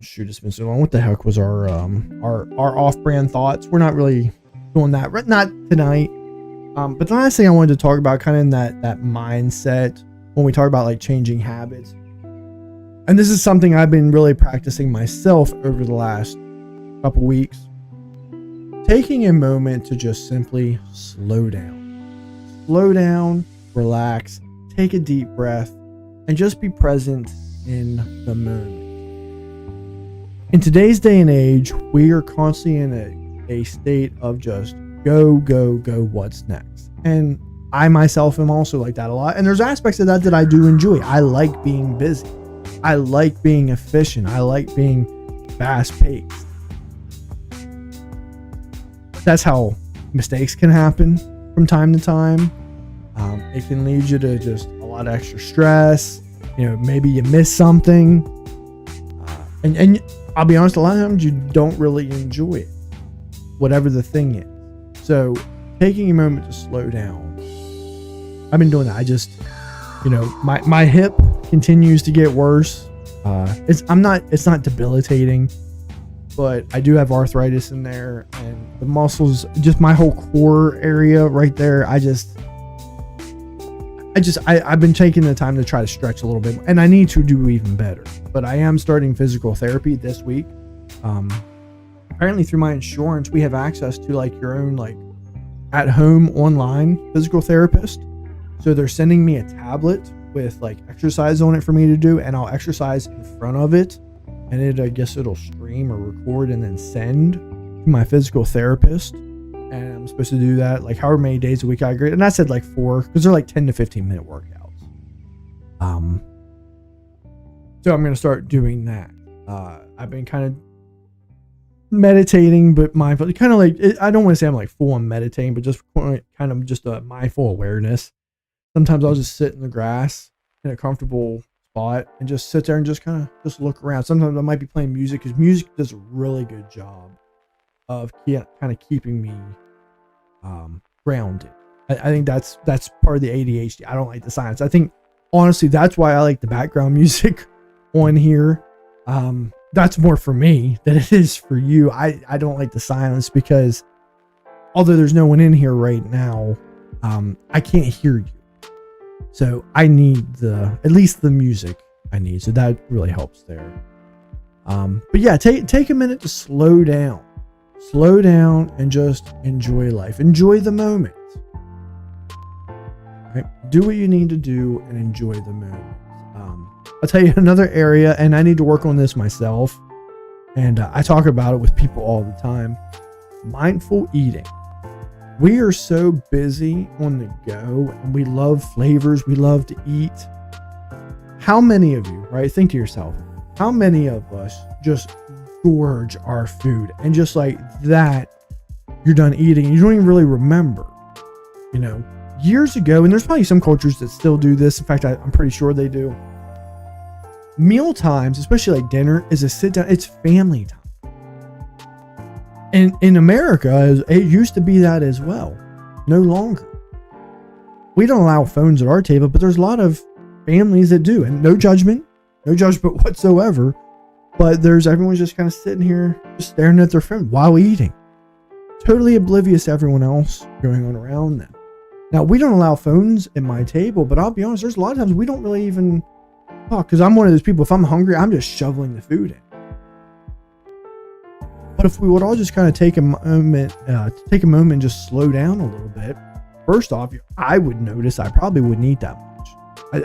shoot, it's been so long. What the heck was our off-brand thoughts? We're not really doing that, not tonight. But the last thing I wanted to talk about, kind of in that mindset when we talk about like changing habits, and this is something I've been really practicing myself over the last couple weeks, taking a moment to just simply slow down. Slow down, relax, take a deep breath, and just be present in the moment. In today's day and age, we are constantly in a state of just go, what's next? And I myself am also like that a lot. And there's aspects of that I do enjoy. I like being busy. I like being efficient. I like being fast-paced. That's how mistakes can happen from time to time. It can lead you to just a lot of extra stress. Maybe you miss something. And I'll be honest, a lot of times you don't really enjoy it, whatever the thing is. So taking a moment to slow down. I've been doing that. I just, my hip continues to get worse. It's not debilitating, but I do have arthritis in there, and the muscles, just my whole core area right there. I've been taking the time to try to stretch a little bit, and I need to do even better. But I am starting physical therapy this week. Apparently through my insurance, we have access to like your own like at home online physical therapist. So they're sending me a tablet with like exercise on it for me to do, and I'll exercise in front of it, and I guess it'll stream or record and then send to my physical therapist. And I'm supposed to do that like however many days a week I agree. And I said like 4, because they're like 10 to 15 minute workouts. So I'm going to start doing that. I've been kind of meditating, but mindful, kind of like, I don't want to say I'm like full on meditating, but just kind of just a mindful awareness. Sometimes I'll just sit in the grass in a comfortable spot and just sit there and just kind of just look around. Sometimes I might be playing music, because music does a really good job of kind of keeping me grounded. I think that's part of the ADHD. I don't like the silence. I think honestly that's why I like the background music on here. That's more for me than it is for you. I don't like the silence, because although there's no one in here right now, I can't hear you. So I need at least the music I need. So that really helps there. But yeah, take a minute to slow down and just enjoy life. Enjoy the moment. Right? Do what you need to do and enjoy the moment. I'll tell you another area, and I need to work on this myself, and I talk about it with people all the time. Mindful eating. We are so busy on the go, and we love flavors. We love to eat. How many of you, right? Think to yourself, how many of us just gorge our food, and just like that, you're done eating. You don't even really remember, years ago, and there's probably some cultures that still do this. In fact, I'm pretty sure they do. Meal times, especially like dinner, is a sit down. It's family time. And in America, it used to be that as well. no longer. We don't allow phones at our table, but there's a lot of families that do, and no judgment whatsoever. But everyone's just kind of sitting here, just staring at their phone while eating, totally oblivious to everyone else going on around them. Now, we don't allow phones at my table, but I'll be honest, there's a lot of times we don't really even talk, because I'm one of those people, if I'm hungry, I'm just shoveling the food in. But if we would all just kind of take a moment and just slow down a little bit, first off, I would notice I probably wouldn't eat that much.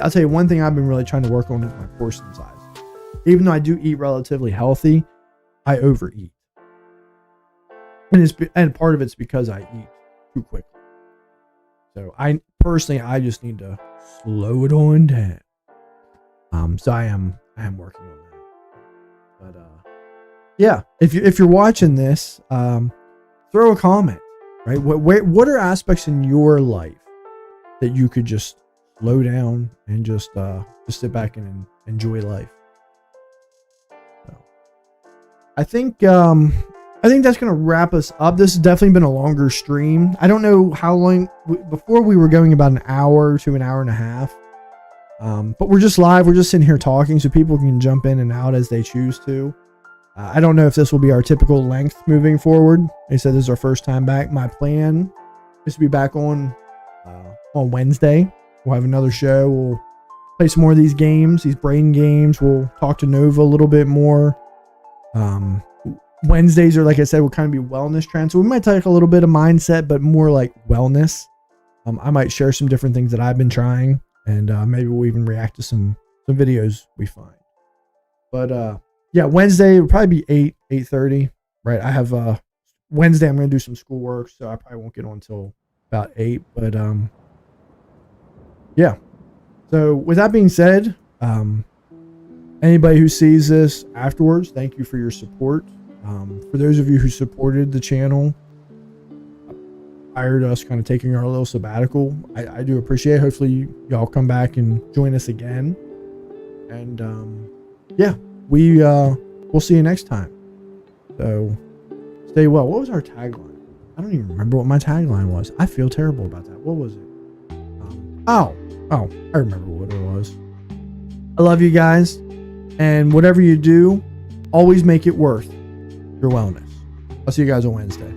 I'll tell you one thing I've been really trying to work on is my portion size. Even though I do eat relatively healthy, I overeat. And part of it's because I eat too quickly. So I just need to slow it on down. So I am working on that. But yeah, if you're watching this, throw a comment, right? What are aspects in your life that you could just slow down and just sit back and enjoy life? So, I think that's going to wrap us up. This has definitely been a longer stream. I don't know how long. Before we were going about an hour to an hour and a half. But we're just live. We're just sitting here talking, so people can jump in and out as they choose to. I don't know if this will be our typical length moving forward. They said this is our first time back. My plan is to be back on Wednesday. We'll have another show. We'll play some more of these games, these brain games. We'll talk to Nova a little bit more. Wednesdays are, like I said, will kind of be wellness trends. So we might take a little bit of mindset, but more like wellness. I might share some different things that I've been trying, and maybe we'll even react to some videos we find. But yeah, Wednesday will probably be 8:30, right? I have Wednesday I'm going to do some schoolwork, so I probably won't get on until about 8. But yeah. So with that being said, anybody who sees this afterwards, thank you for your support. For those of you who supported the channel, hired us kind of taking our little sabbatical, I do appreciate it. Hopefully y'all come back and join us again. And yeah, we'll see you next time. So stay well. What was our tagline? I don't even remember what my tagline was. I feel terrible about that. What was it? Oh, I remember what it was. I love you guys, and whatever you do, always make it worth your wellness. I'll see you guys on Wednesday.